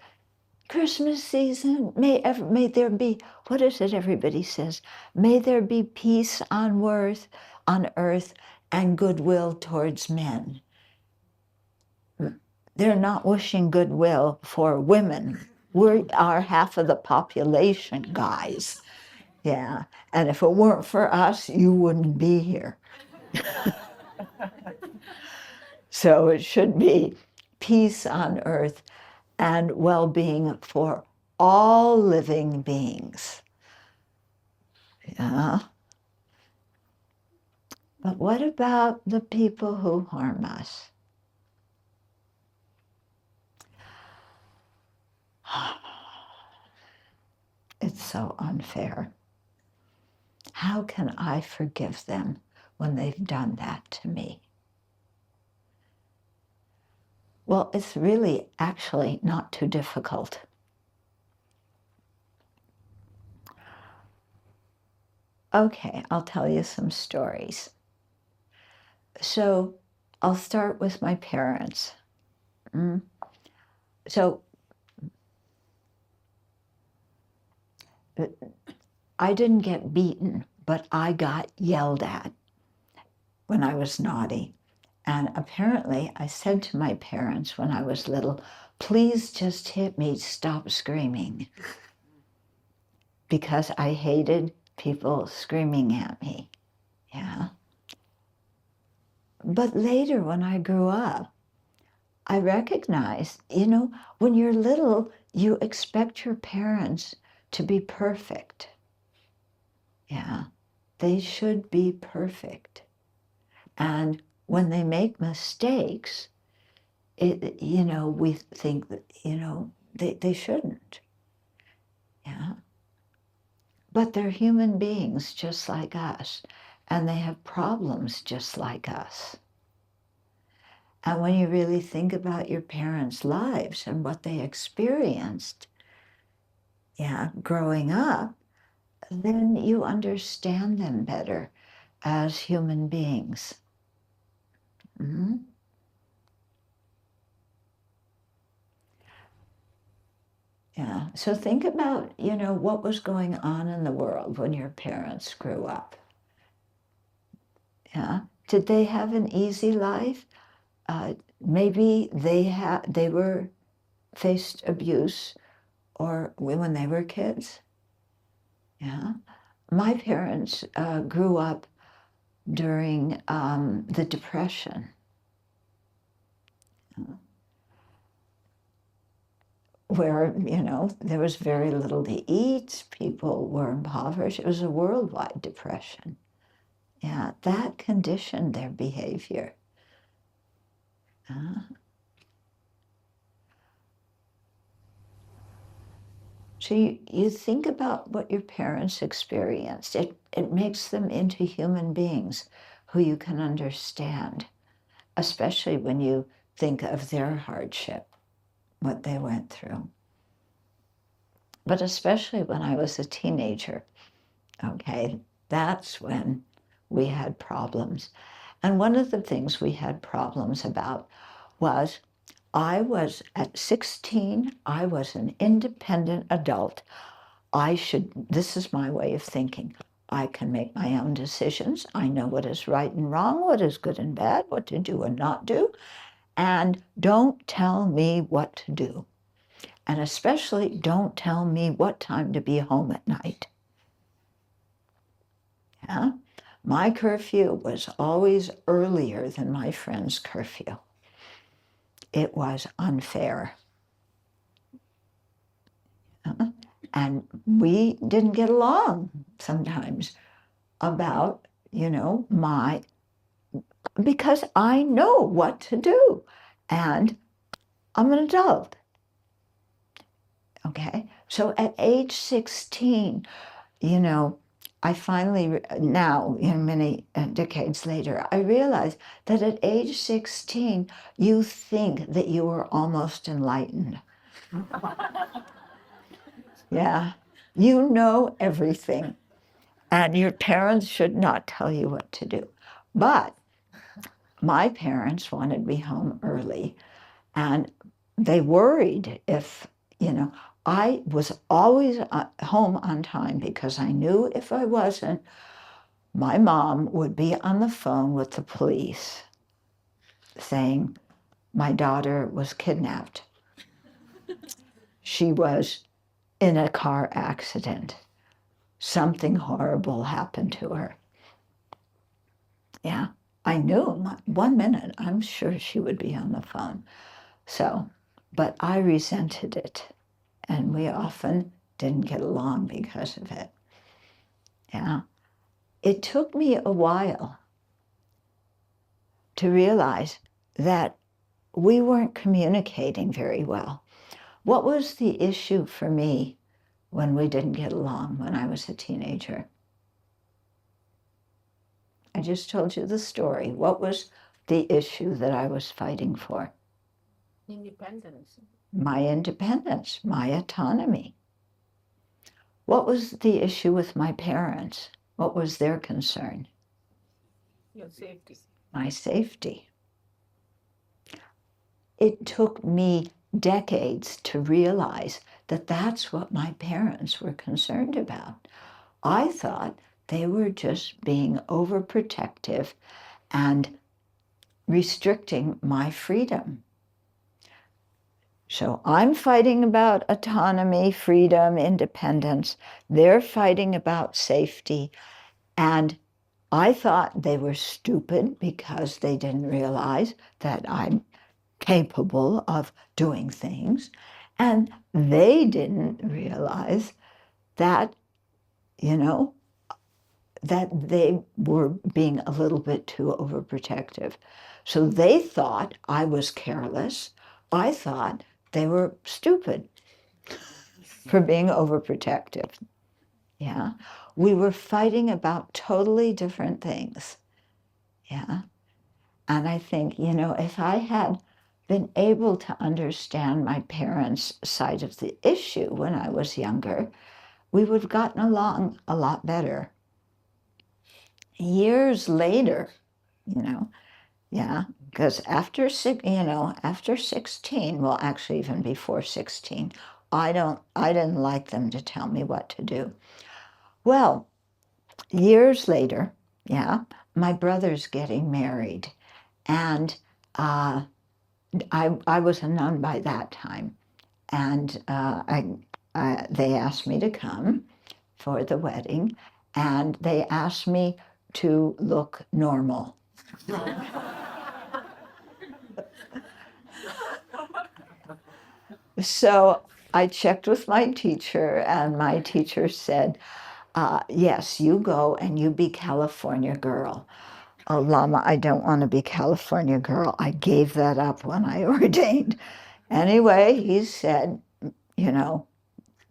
Christmas season, may there be, what is it everybody says? May there be peace on earth and goodwill towards men. They're not wishing goodwill for women. We are half of the population, guys. Yeah, and if it weren't for us, you wouldn't be here. So it should be peace on earth and well-being for all living beings. Yeah. But what about the people who harm us? It's so unfair. How can I forgive them when they've done that to me? Well, it's really actually not too difficult. Okay, I'll tell you some stories. So I'll start with my parents. So I didn't get beaten, but I got yelled at when I was naughty. And apparently I said to my parents when I was little, please just hit me, stop screaming. Because I hated people screaming at me. Yeah. But later when I grew up, I recognized, when you're little, you expect your parents to be perfect. Yeah. They should be perfect. And when they make mistakes, we think that, they shouldn't. Yeah. But they're human beings just like us, and they have problems just like us. And when you really think about your parents' lives and what they experienced, growing up, then you understand them better as human beings. Mm-hmm. Yeah, so think about, what was going on in the world when your parents grew up. Yeah, did they have an easy life? Maybe they were faced abuse or when they were kids. Yeah, my parents grew up during the Depression. Where, there was very little to eat, people were impoverished. It was a worldwide depression. Yeah, that conditioned their behavior. So you think about what your parents experienced. It makes them into human beings who you can understand, especially when you think of their hardship, what they went through. But especially when I was a teenager, okay, that's when we had problems. And one of the things we had problems about was at 16, I was an independent adult. This is my way of thinking. I can make my own decisions. I know what is right and wrong, what is good and bad, what to do and not do. And don't tell me what to do. And especially don't tell me what time to be home at night. Yeah? My curfew was always earlier than my friend's curfew. It was unfair. And we didn't get along sometimes about, because I know what to do. And I'm an adult. Okay? So at age 16, I finally, now, many decades later, I realized that at age 16, you think that you are almost enlightened. Yeah, you know everything, and your parents should not tell you what to do. But my parents wanted me home early, and they worried if, I was always home on time because I knew if I wasn't, my mom would be on the phone with the police saying my daughter was kidnapped. She was in a car accident. something horrible happened to her. Yeah, I knew 1 minute, I'm sure she would be on the phone. So, but I resented it, and we often didn't get along because of it. Yeah, it took me a while to realize that we weren't communicating very well. What was the issue for me when we didn't get along when I was a teenager? I just told you the story. What was the issue that I was fighting for? Independence. My independence, my autonomy. What was the issue with my parents? What was their concern? Your safety. My safety. It took me decades to realize that that's what my parents were concerned about. I thought they were just being overprotective and restricting my freedom. So I'm fighting about autonomy, freedom, independence. They're fighting about safety. And I thought they were stupid because they didn't realize that I'm capable of doing things. And they didn't realize that, that they were being a little bit too overprotective. So they thought I was careless. I thought they were stupid for being overprotective. Yeah. We were fighting about totally different things. Yeah. And I think, if I had been able to understand my parents' side of the issue when I was younger, we would have gotten along a lot better. Years later, yeah, because after 16, well, actually even before 16, I didn't like them to tell me what to do. Well, years later, yeah, my brother's getting married, and I was a nun by that time, and they asked me to come for the wedding, and they asked me to look normal. So I checked with my teacher, and my teacher said, yes, you go and you be California girl. Oh, Lama, I don't want to be California girl. I gave that up when I ordained. Anyway, he said,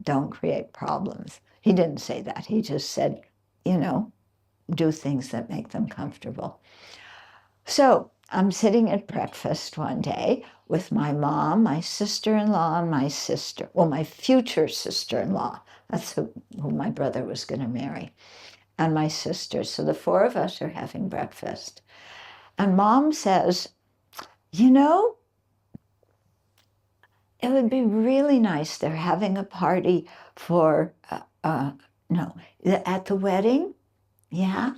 don't create problems. He didn't say that. He just said, do things that make them comfortable. So I'm sitting at breakfast one day with my mom, my sister-in-law, and my future sister-in-law. That's who my brother was going to marry, and my sister. So the four of us are having breakfast. And Mom says, it would be really nice. They're having a party for, at the wedding. Yeah.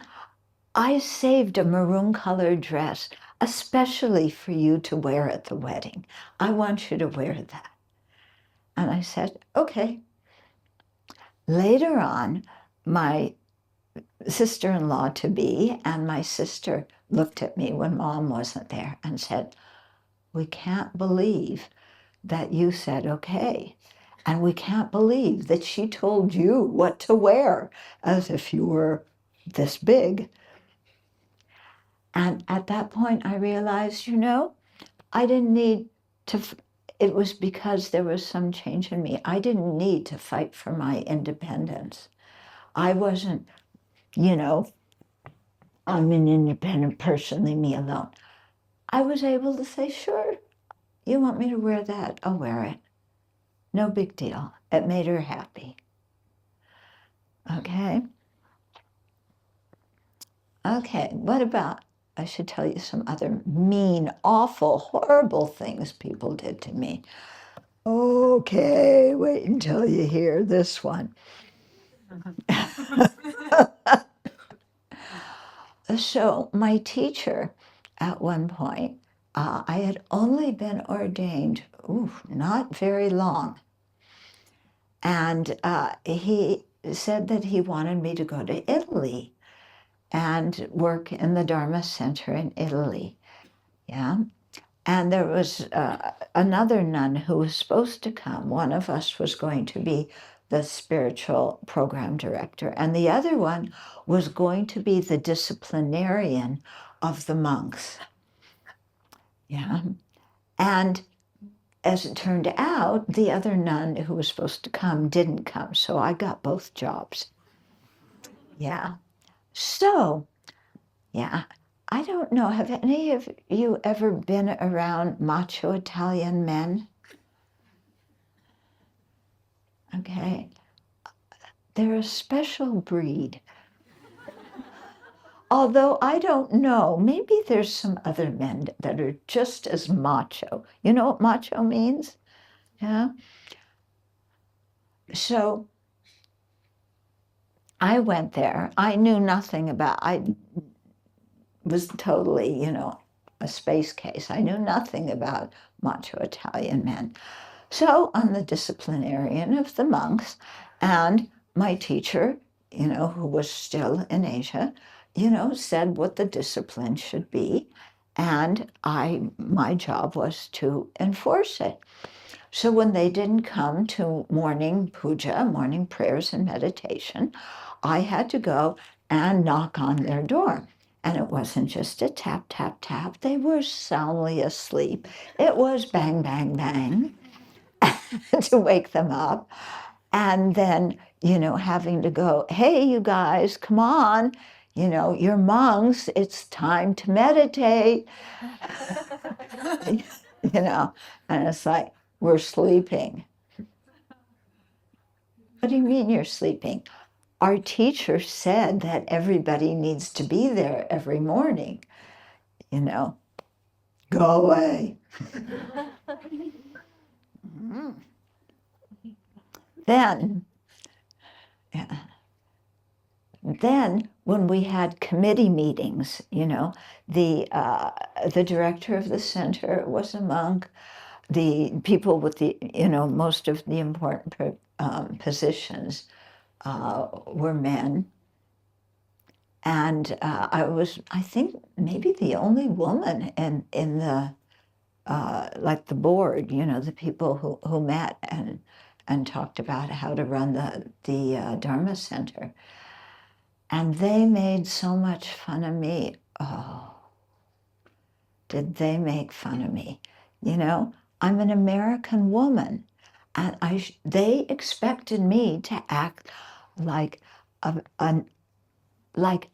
I saved a maroon colored dress especially for you to wear at the wedding. I want you to wear that. And I said, okay. Later on, my sister-in-law to be and my sister looked at me when Mom wasn't there and said, we can't believe that you said okay. And we can't believe that she told you what to wear, as if you were this big. And at that point, I realized, I didn't need to, it was because there was some change in me. I didn't need to fight for my independence. I wasn't, I'm an independent person, leave me alone. I was able to say, sure, you want me to wear that? I'll wear it. No big deal. It made her happy. Okay. Okay, what about, I should tell you some other mean, awful, horrible things people did to me. Okay, wait until you hear this one. So my teacher, at one point, I had only been ordained, not very long. And said that he wanted me to go to Italy and work in the Dharma Center in Italy. Yeah. And there was another nun who was supposed to come. One of us was going to be the spiritual program director, and the other one was going to be the disciplinarian of the monks. Yeah. And as it turned out, the other nun who was supposed to come didn't come, so I got both jobs. Yeah. So, yeah, I don't know. Have any of you ever been around macho Italian men? Okay. They're a special breed. Although I don't know, maybe there's some other men that are just as macho. You know what macho means? Yeah. So I went there. I knew nothing about, I was totally, a space case. I knew nothing about macho Italian men. So I'm the disciplinarian of the monks, and my teacher, who was still in Asia, said what the discipline should be, and my job was to enforce it. So when they didn't come to morning puja, morning prayers and meditation, I had to go and knock on their door. And it wasn't just a tap, tap, tap. They were soundly asleep. It was bang, bang, bang to wake them up. And then, having to go, hey, you guys, come on. You're monks. It's time to meditate. And it's like, we're sleeping. What do you mean you're sleeping? Our teacher said that everybody needs to be there every morning. Go away. Then when we had committee meetings, the director of the center was a monk. The people with the, most of the important positions were men. And I was, I think, maybe the only woman in the, like the board, the people who met and talked about how to run the Dharma Center. And they made so much fun of me. Oh, did they make fun of me? I'm an American woman, and they expected me to act like like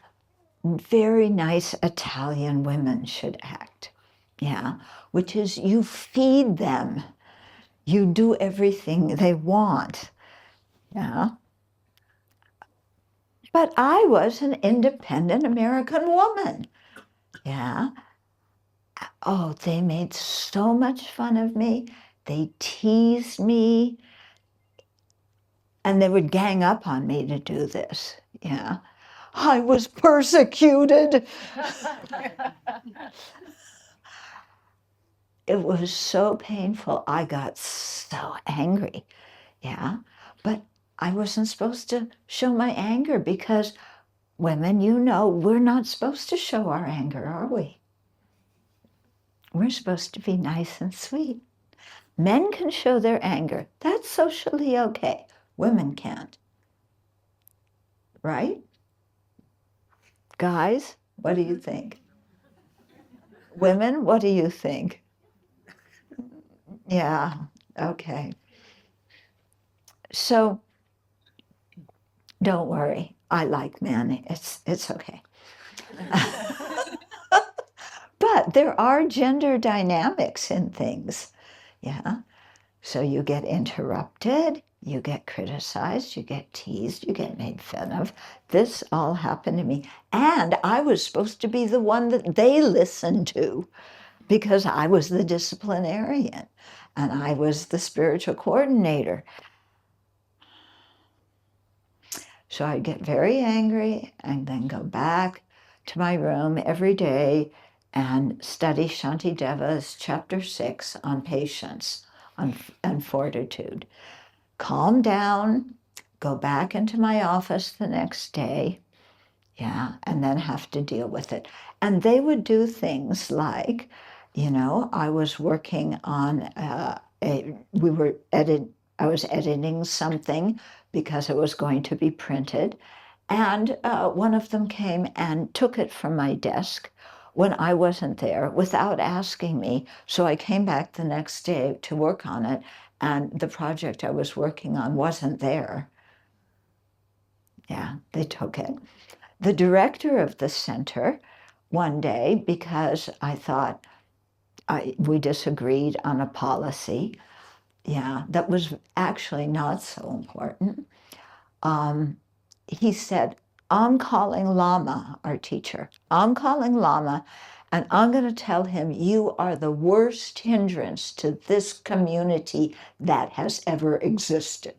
very nice Italian women should act. Yeah, which is you feed them, you do everything they want. Yeah. But I was an independent American woman. Yeah. Oh, they made so much fun of me. They teased me. And they would gang up on me to do this. Yeah. I was persecuted. It was so painful. I got so angry. Yeah. But I wasn't supposed to show my anger because women, we're not supposed to show our anger, are we? We're supposed to be nice and sweet. Men can show their anger. That's socially okay. Women can't. Right? Guys, what do you think? Women, what do you think? Yeah, okay. So don't worry. I like men. It's okay. But there are gender dynamics in things. Yeah. So you get interrupted, you get criticized, you get teased, you get made fun of. This all happened to me. And I was supposed to be the one that they listened to because I was the disciplinarian and I was the spiritual coordinator. So I'd get very angry and then go back to my room every day and study Shantideva's chapter 6 on patience and fortitude. Calm down, go back into my office the next day, yeah, and then have to deal with it. And they would do things like, I was working on I was editing something because it was going to be printed. And one of them came and took it from my desk when I wasn't there without asking me. So I came back the next day to work on it, and the project I was working on wasn't there. Yeah, they took it. The director of the center, one day, because I thought we disagreed on a policy, yeah, that was actually not so important. He said, I'm calling Lama, our teacher. I'm calling Lama, and I'm going to tell him you are the worst hindrance to this community that has ever existed.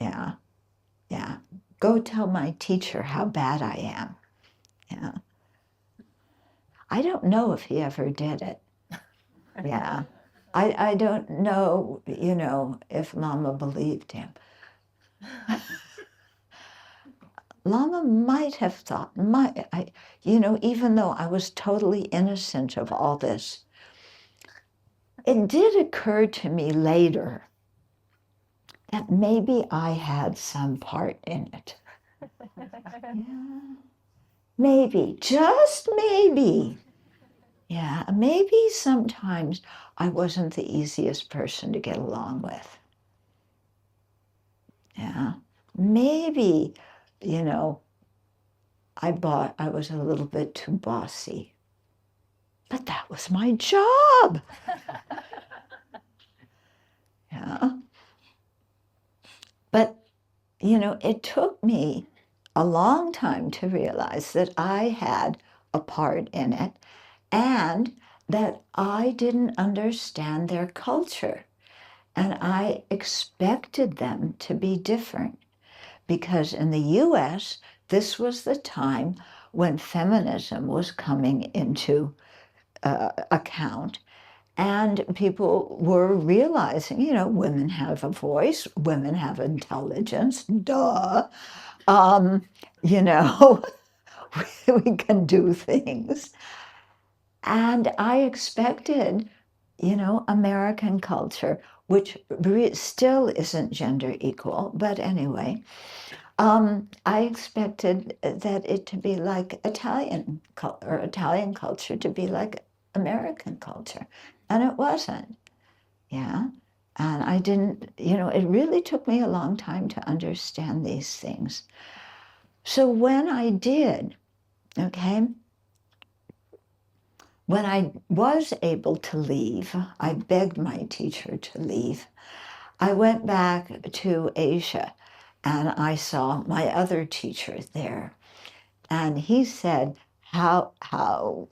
Yeah, yeah. Go tell my teacher how bad I am. Yeah. I don't know if he ever did it. Yeah. I don't know, if Lama believed him. Lama might have thought, even though I was totally innocent of all this, it did occur to me later that maybe I had some part in it. Yeah. Maybe, just maybe. Yeah, maybe sometimes I wasn't the easiest person to get along with. Yeah, maybe, I was a little bit too bossy, but that was my job. Yeah. But, it took me a long time to realize that I had a part in it and that I didn't understand their culture. And I expected them to be different because in the US, this was the time when feminism was coming into account. And people were realizing, women have a voice, women have intelligence, duh. We can do things. And I expected, American culture, which still isn't gender equal, but anyway, I expected that it to be like Italian culture to be like American culture, and it wasn't. Yeah, and I didn't. It really took me a long time to understand these things. So when I did, okay, when I was able to leave, I begged my teacher to leave. I went back to Asia and I saw my other teacher there. And he said, how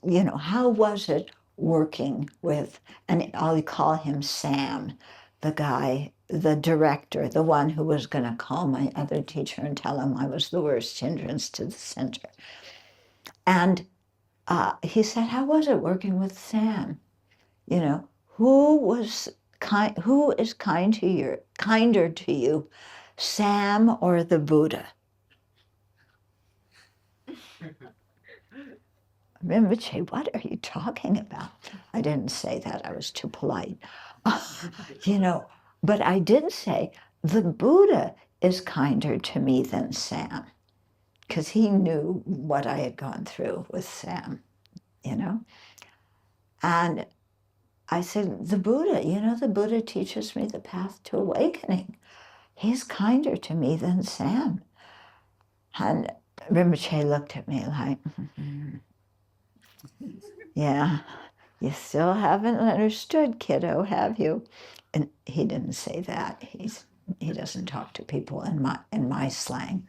was it working with, and I'll call him Sam, the guy, the director, the one who was going to call my other teacher and tell him I was the worst hindrance to the center. And he said, how was it working with Sam? Who is kinder to you, Sam or the Buddha? Rinpoche, what are you talking about? I didn't say that. I was too polite. But I did say the Buddha is kinder to me than Sam, because he knew what I had gone through with Sam, And I said, the Buddha, the Buddha teaches me the path to awakening. He's kinder to me than Sam. And Rinpoche looked at me like, yeah, you still haven't understood, kiddo, have you? And he didn't say that. He doesn't talk to people in my slang.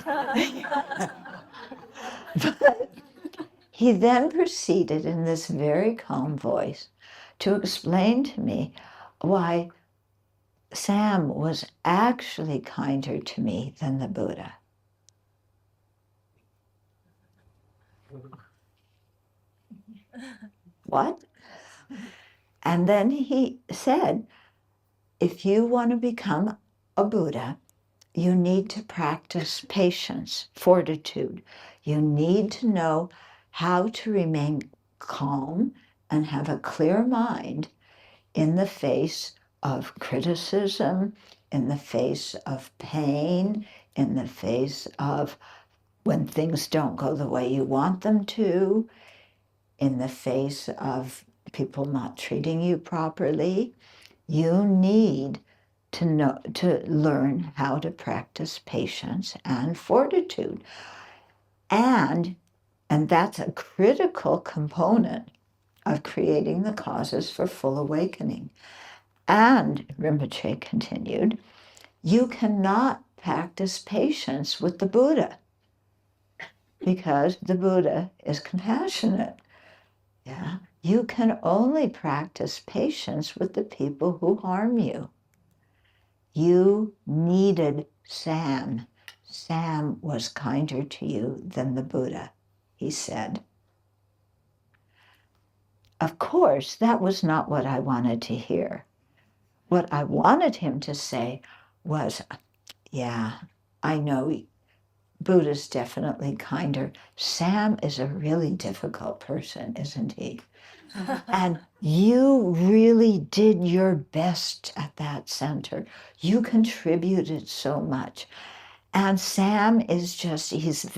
But he then proceeded in this very calm voice to explain to me why Sam was actually kinder to me than the Buddha. What? And then he said, if you want to become a Buddha, you need to practice patience, fortitude. You need to know how to remain calm and have a clear mind in the face of criticism, in the face of pain, in the face of when things don't go the way you want them to, in the face of people not treating you properly. You need to learn how to practice patience and fortitude. And that's a critical component of creating the causes for full awakening. And, Rinpoche continued, you cannot practice patience with the Buddha because the Buddha is compassionate. Yeah, you can only practice patience with the people who harm you. You needed Sam. Sam was kinder to you than the Buddha, he said. Of course, that was not what I wanted to hear. What I wanted him to say was, yeah, I know Buddha's definitely kinder. Sam is a really difficult person, isn't he? And you really did your best at that center. You contributed so much. And Sam is he's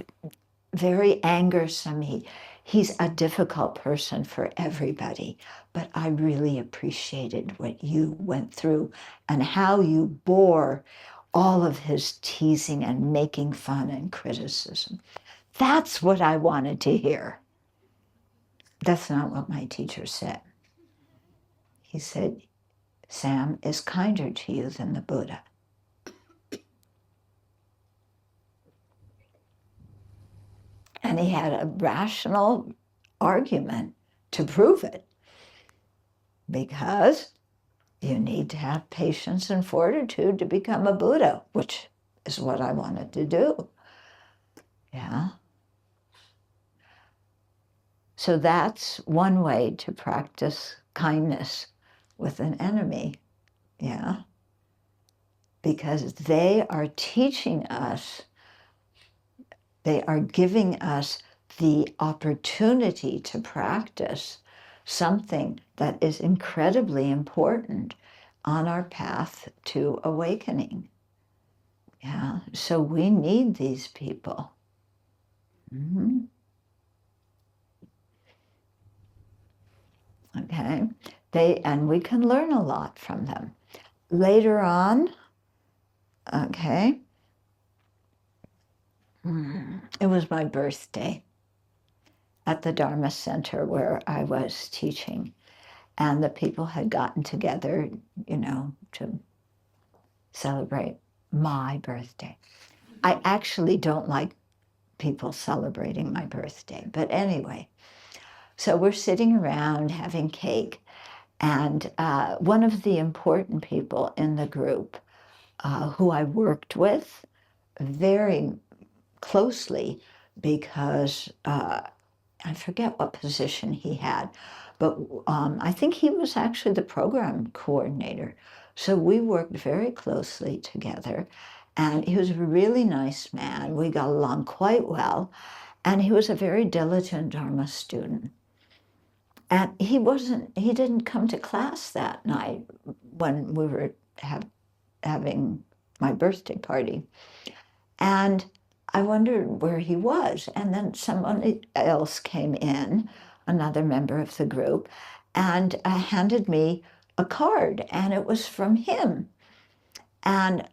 very angersome. He's a difficult person for everybody. But I really appreciated what you went through and how you bore all of his teasing and making fun and criticism. That's what I wanted to hear. That's not what my teacher said. He said, Sam is kinder to you than the Buddha. And he had a rational argument to prove it, because you need to have patience and fortitude to become a Buddha, which is what I wanted to do. Yeah. So that's one way to practice kindness with an enemy. Yeah. Because they are teaching us, they are giving us the opportunity to practice something that is incredibly important on our path to awakening. Yeah, so we need these people. Mm-hmm. Okay, and we can learn a lot from them. Later on, okay, it was my birthday at the Dharma Center where I was teaching. And the people had gotten together, to celebrate my birthday. I actually don't like people celebrating my birthday, but anyway. So we're sitting around having cake, and one of the important people in the group who I worked with very closely, because I forget what position he had, but I think he was actually the program coordinator. So we worked very closely together, and he was a really nice man. We got along quite well, and he was a very diligent Dharma student. And he didn't come to class that night when we were having my birthday party. And I wondered where he was. And then someone else came in, another member of the group, and handed me a card, and it was from him. And,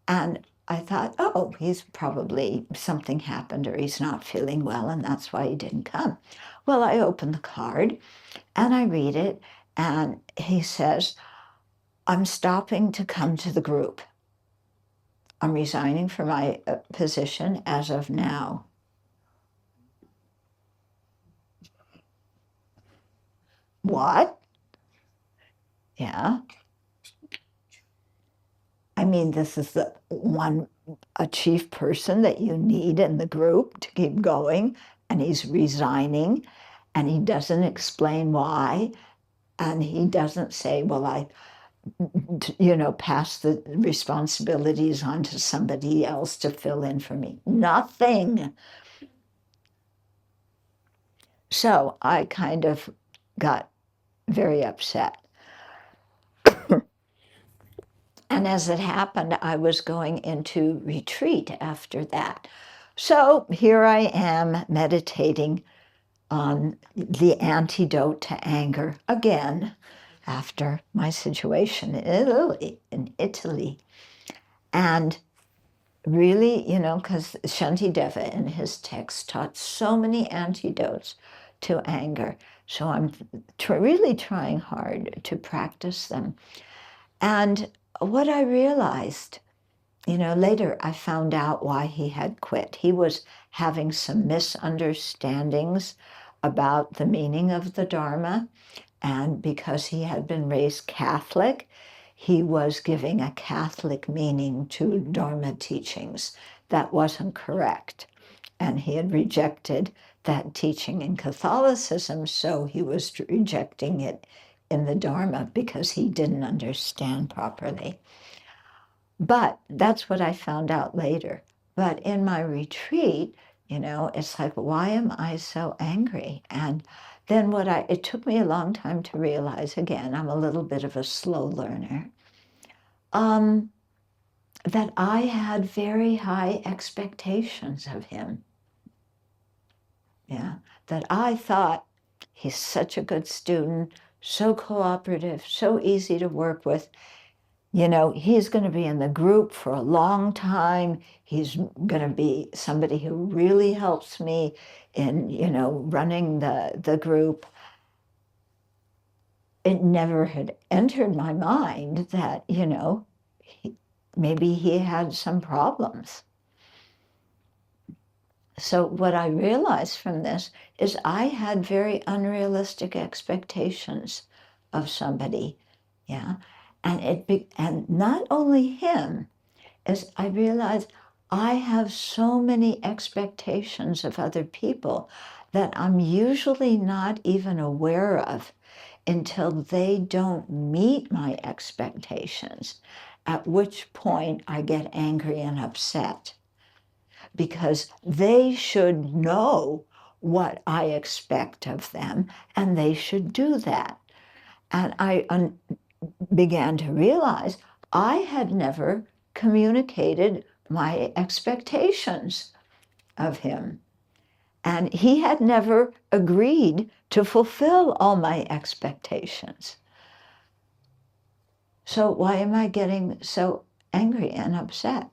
and I thought, oh, he's probably, something happened or he's not feeling well, and that's why he didn't come. Well, I open the card and I read it, and he says, I'm stopping to come to the group. I'm resigning from my position as of now. What? Yeah. I mean, this is a chief person that you need in the group to keep going, and he's resigning, and he doesn't explain why. And he doesn't say, well, I pass the responsibilities on to somebody else to fill in for me. Nothing. So I kind of got very upset. And as it happened, I was going into retreat after that. So here I am meditating on the antidote to anger again after my situation in Italy. And really, because Shantideva in his text taught so many antidotes to anger. So I'm really trying hard to practice them. And what I realized, later I found out why he had quit. He was having some misunderstandings about the meaning of the Dharma. And because he had been raised Catholic, he was giving a Catholic meaning to Dharma teachings. That wasn't correct. And he had rejected that teaching in Catholicism, so he was rejecting it in the Dharma because he didn't understand properly. But that's what I found out later. But in my retreat, it's like, why am I so angry? And then it took me a long time to realize, again, I'm a little bit of a slow learner, that I had very high expectations of him. Yeah, that I thought he's such a good student, so cooperative, so easy to work with. He's going to be in the group for a long time. He's going to be somebody who really helps me in, running the group. It never had entered my mind that, maybe he had some problems. So what I realized from this is I had very unrealistic expectations of somebody, yeah. And not only him, as I realized I have so many expectations of other people that I'm usually not even aware of until they don't meet my expectations, at which point I get angry and upset. Because they should know what I expect of them, and they should do that. And I began to realize I had never communicated my expectations of him. And he had never agreed to fulfill all my expectations. So why am I getting so angry and upset?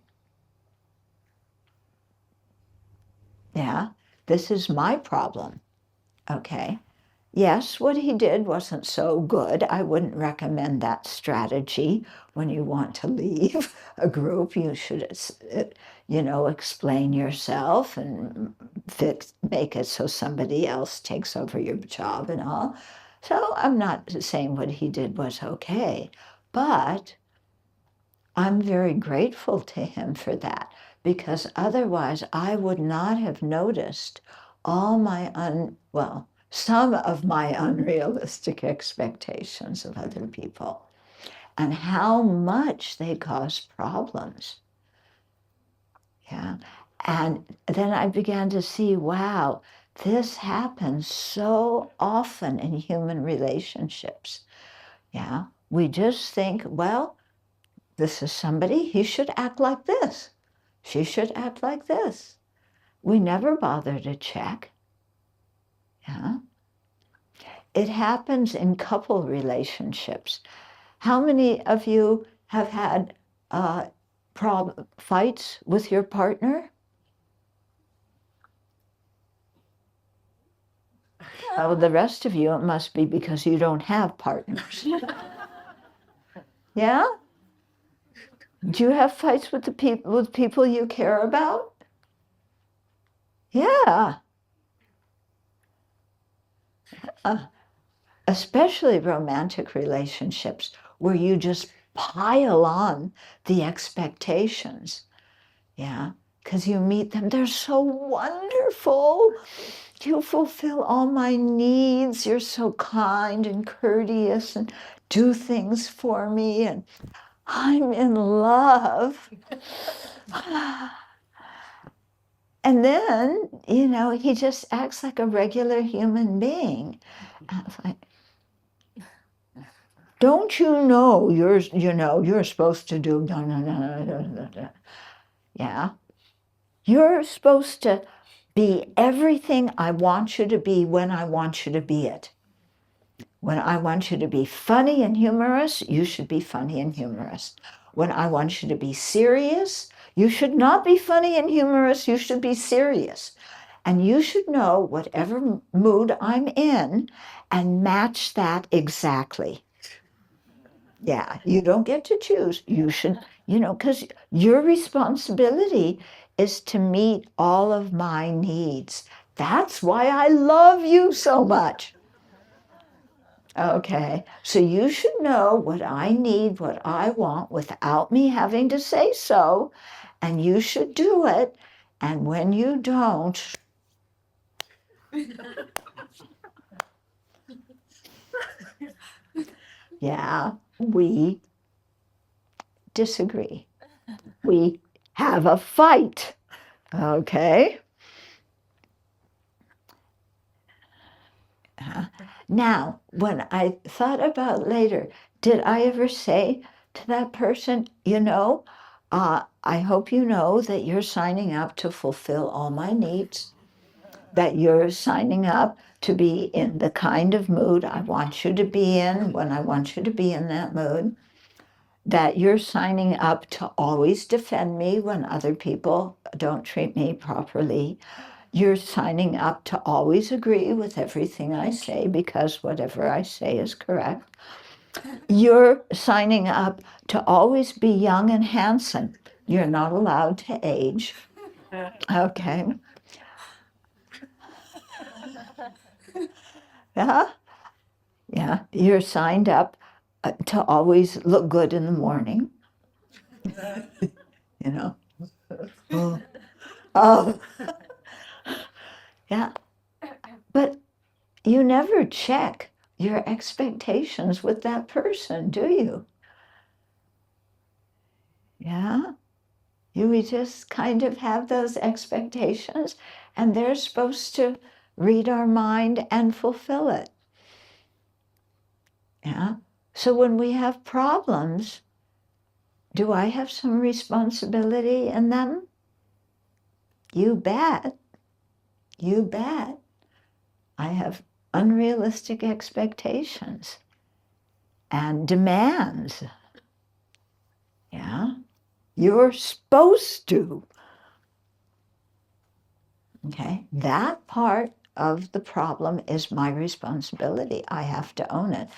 Yeah, this is my problem, okay? Yes, what he did wasn't so good. I wouldn't recommend that strategy when you want to leave a group. You should, explain yourself and make it so somebody else takes over your job and all. So I'm not saying what he did was okay, but I'm very grateful to him for that, because otherwise I would not have noticed all my some of my unrealistic expectations of other people and how much they cause problems. Yeah. And then I began to see, wow, this happens so often in human relationships. Yeah. We just think, well, this is somebody, he should act like this. She should act like this. We never bother to check. Yeah. It happens in couple relationships. How many of you have had fights with your partner? Oh, the rest of you, it must be because you don't have partners. Yeah? Do you have fights with people you care about? Yeah. Especially romantic relationships where you just pile on the expectations. Yeah. because you meet them. They're so wonderful. You fulfill all my needs. You're so kind and courteous and do things for me. And I'm in love. And then, he just acts like a regular human being. And it's like, don't you know you're supposed to do no. Yeah. You're supposed to be everything I want you to be when I want you to be it. When I want you to be funny and humorous, you should be funny and humorous. When I want you to be serious, you should not be funny and humorous, you should be serious. And you should know whatever mood I'm in and match that exactly. Yeah, you don't get to choose. You should, because your responsibility is to meet all of my needs. That's why I love you so much. Okay, so you should know what I need, what I want without me having to say so, and you should do it. And when you don't, yeah, we disagree. We have a fight. Okay. Now, when I thought about later, did I ever say to that person, I hope you know that you're signing up to fulfill all my needs, that you're signing up to be in the kind of mood I want you to be in when I want you to be in that mood, that you're signing up to always defend me when other people don't treat me properly. You're signing up to always agree with everything I say because whatever I say is correct. You're signing up to always be young and handsome. You're not allowed to age. Okay. Yeah. Yeah. You're signed up to always look good in the morning. Oh. Yeah. But you never check your expectations with that person, do you? Yeah? We just kind of have those expectations, and they're supposed to read our mind and fulfill it. Yeah? So when we have problems, do I have some responsibility in them? You bet. You bet. I have unrealistic expectations and demands. Yeah? You're supposed to. Okay? That part of the problem is my responsibility. I have to own it.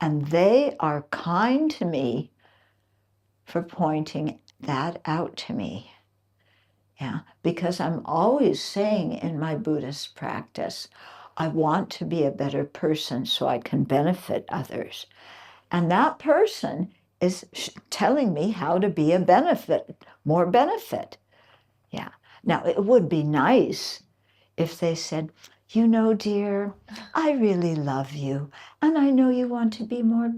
And they are kind to me for pointing that out to me. Yeah, because I'm always saying in my Buddhist practice, I want to be a better person so I can benefit others. And that person is telling me how to be a benefit, more benefit. Yeah. Now, it would be nice if they said, dear, I really love you. And I know you want to be more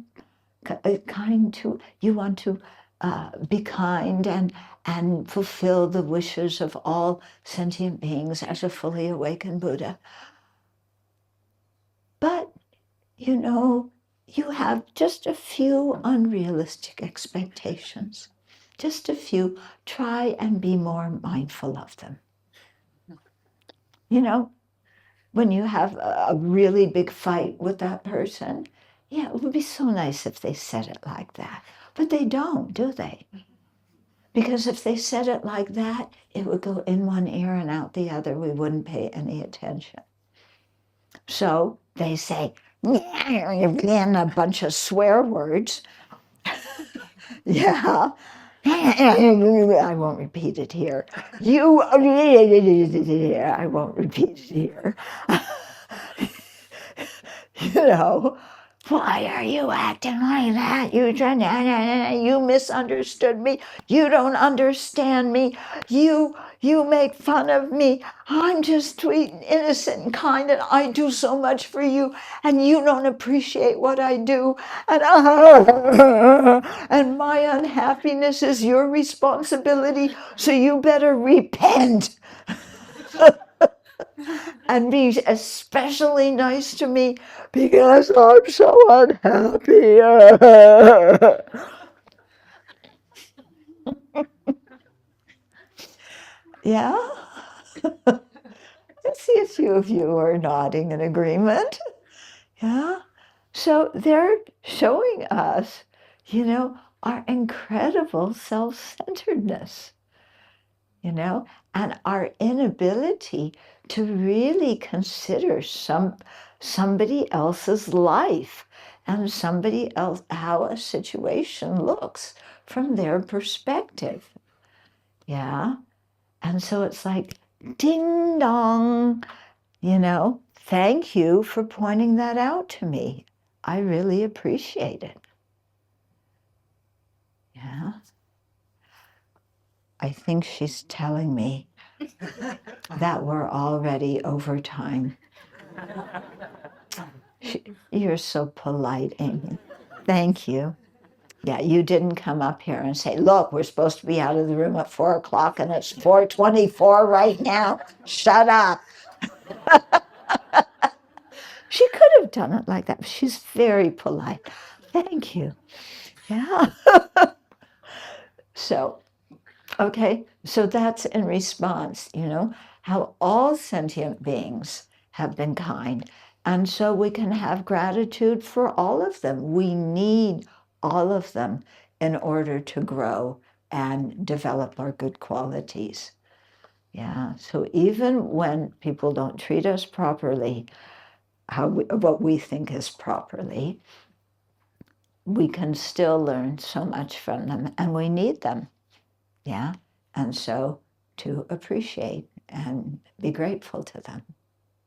kind to, you want to be kind and fulfill the wishes of all sentient beings as a fully awakened Buddha. But, you have just a few unrealistic expectations. Just a few. Try and be more mindful of them. When you have a really big fight with that person, yeah, it would be so nice if they said it like that. But they don't, do they? Because if they said it like that, it would go in one ear and out the other. We wouldn't pay any attention. So they say, again, a bunch of swear words. Yeah. I won't repeat it here. I won't repeat it here. Why are you acting like that? You misunderstood me. You don't understand me. You You make fun of me. I'm just sweet and innocent and kind, and I do so much for you, and you don't appreciate what I do. And my unhappiness is your responsibility, so you better repent. And be especially nice to me because I'm so unhappy. Yeah? I see a few of you are nodding in agreement. Yeah? So they're showing us, our incredible self-centeredness, and our inability to really consider somebody else's life and somebody else, how a situation looks from their perspective. Yeah? And so it's like, ding dong, thank you for pointing that out to me. I really appreciate it. Yeah. I think she's telling me that we're already over time. You're so polite, Amy. Thank you. Yeah, you didn't come up here and say, look, we're supposed to be out of the room at 4 o'clock and it's 4:24 right now. Shut up. She could have done it like that. She's very polite. Thank you. Yeah. So, okay, so that's in response, how all sentient beings have been kind. And so we can have gratitude for all of them. We need all of them in order to grow and develop our good qualities. Yeah, so even when people don't treat us properly, what we think is properly, we can still learn so much from them, and we need them. Yeah, and so to appreciate and be grateful to them.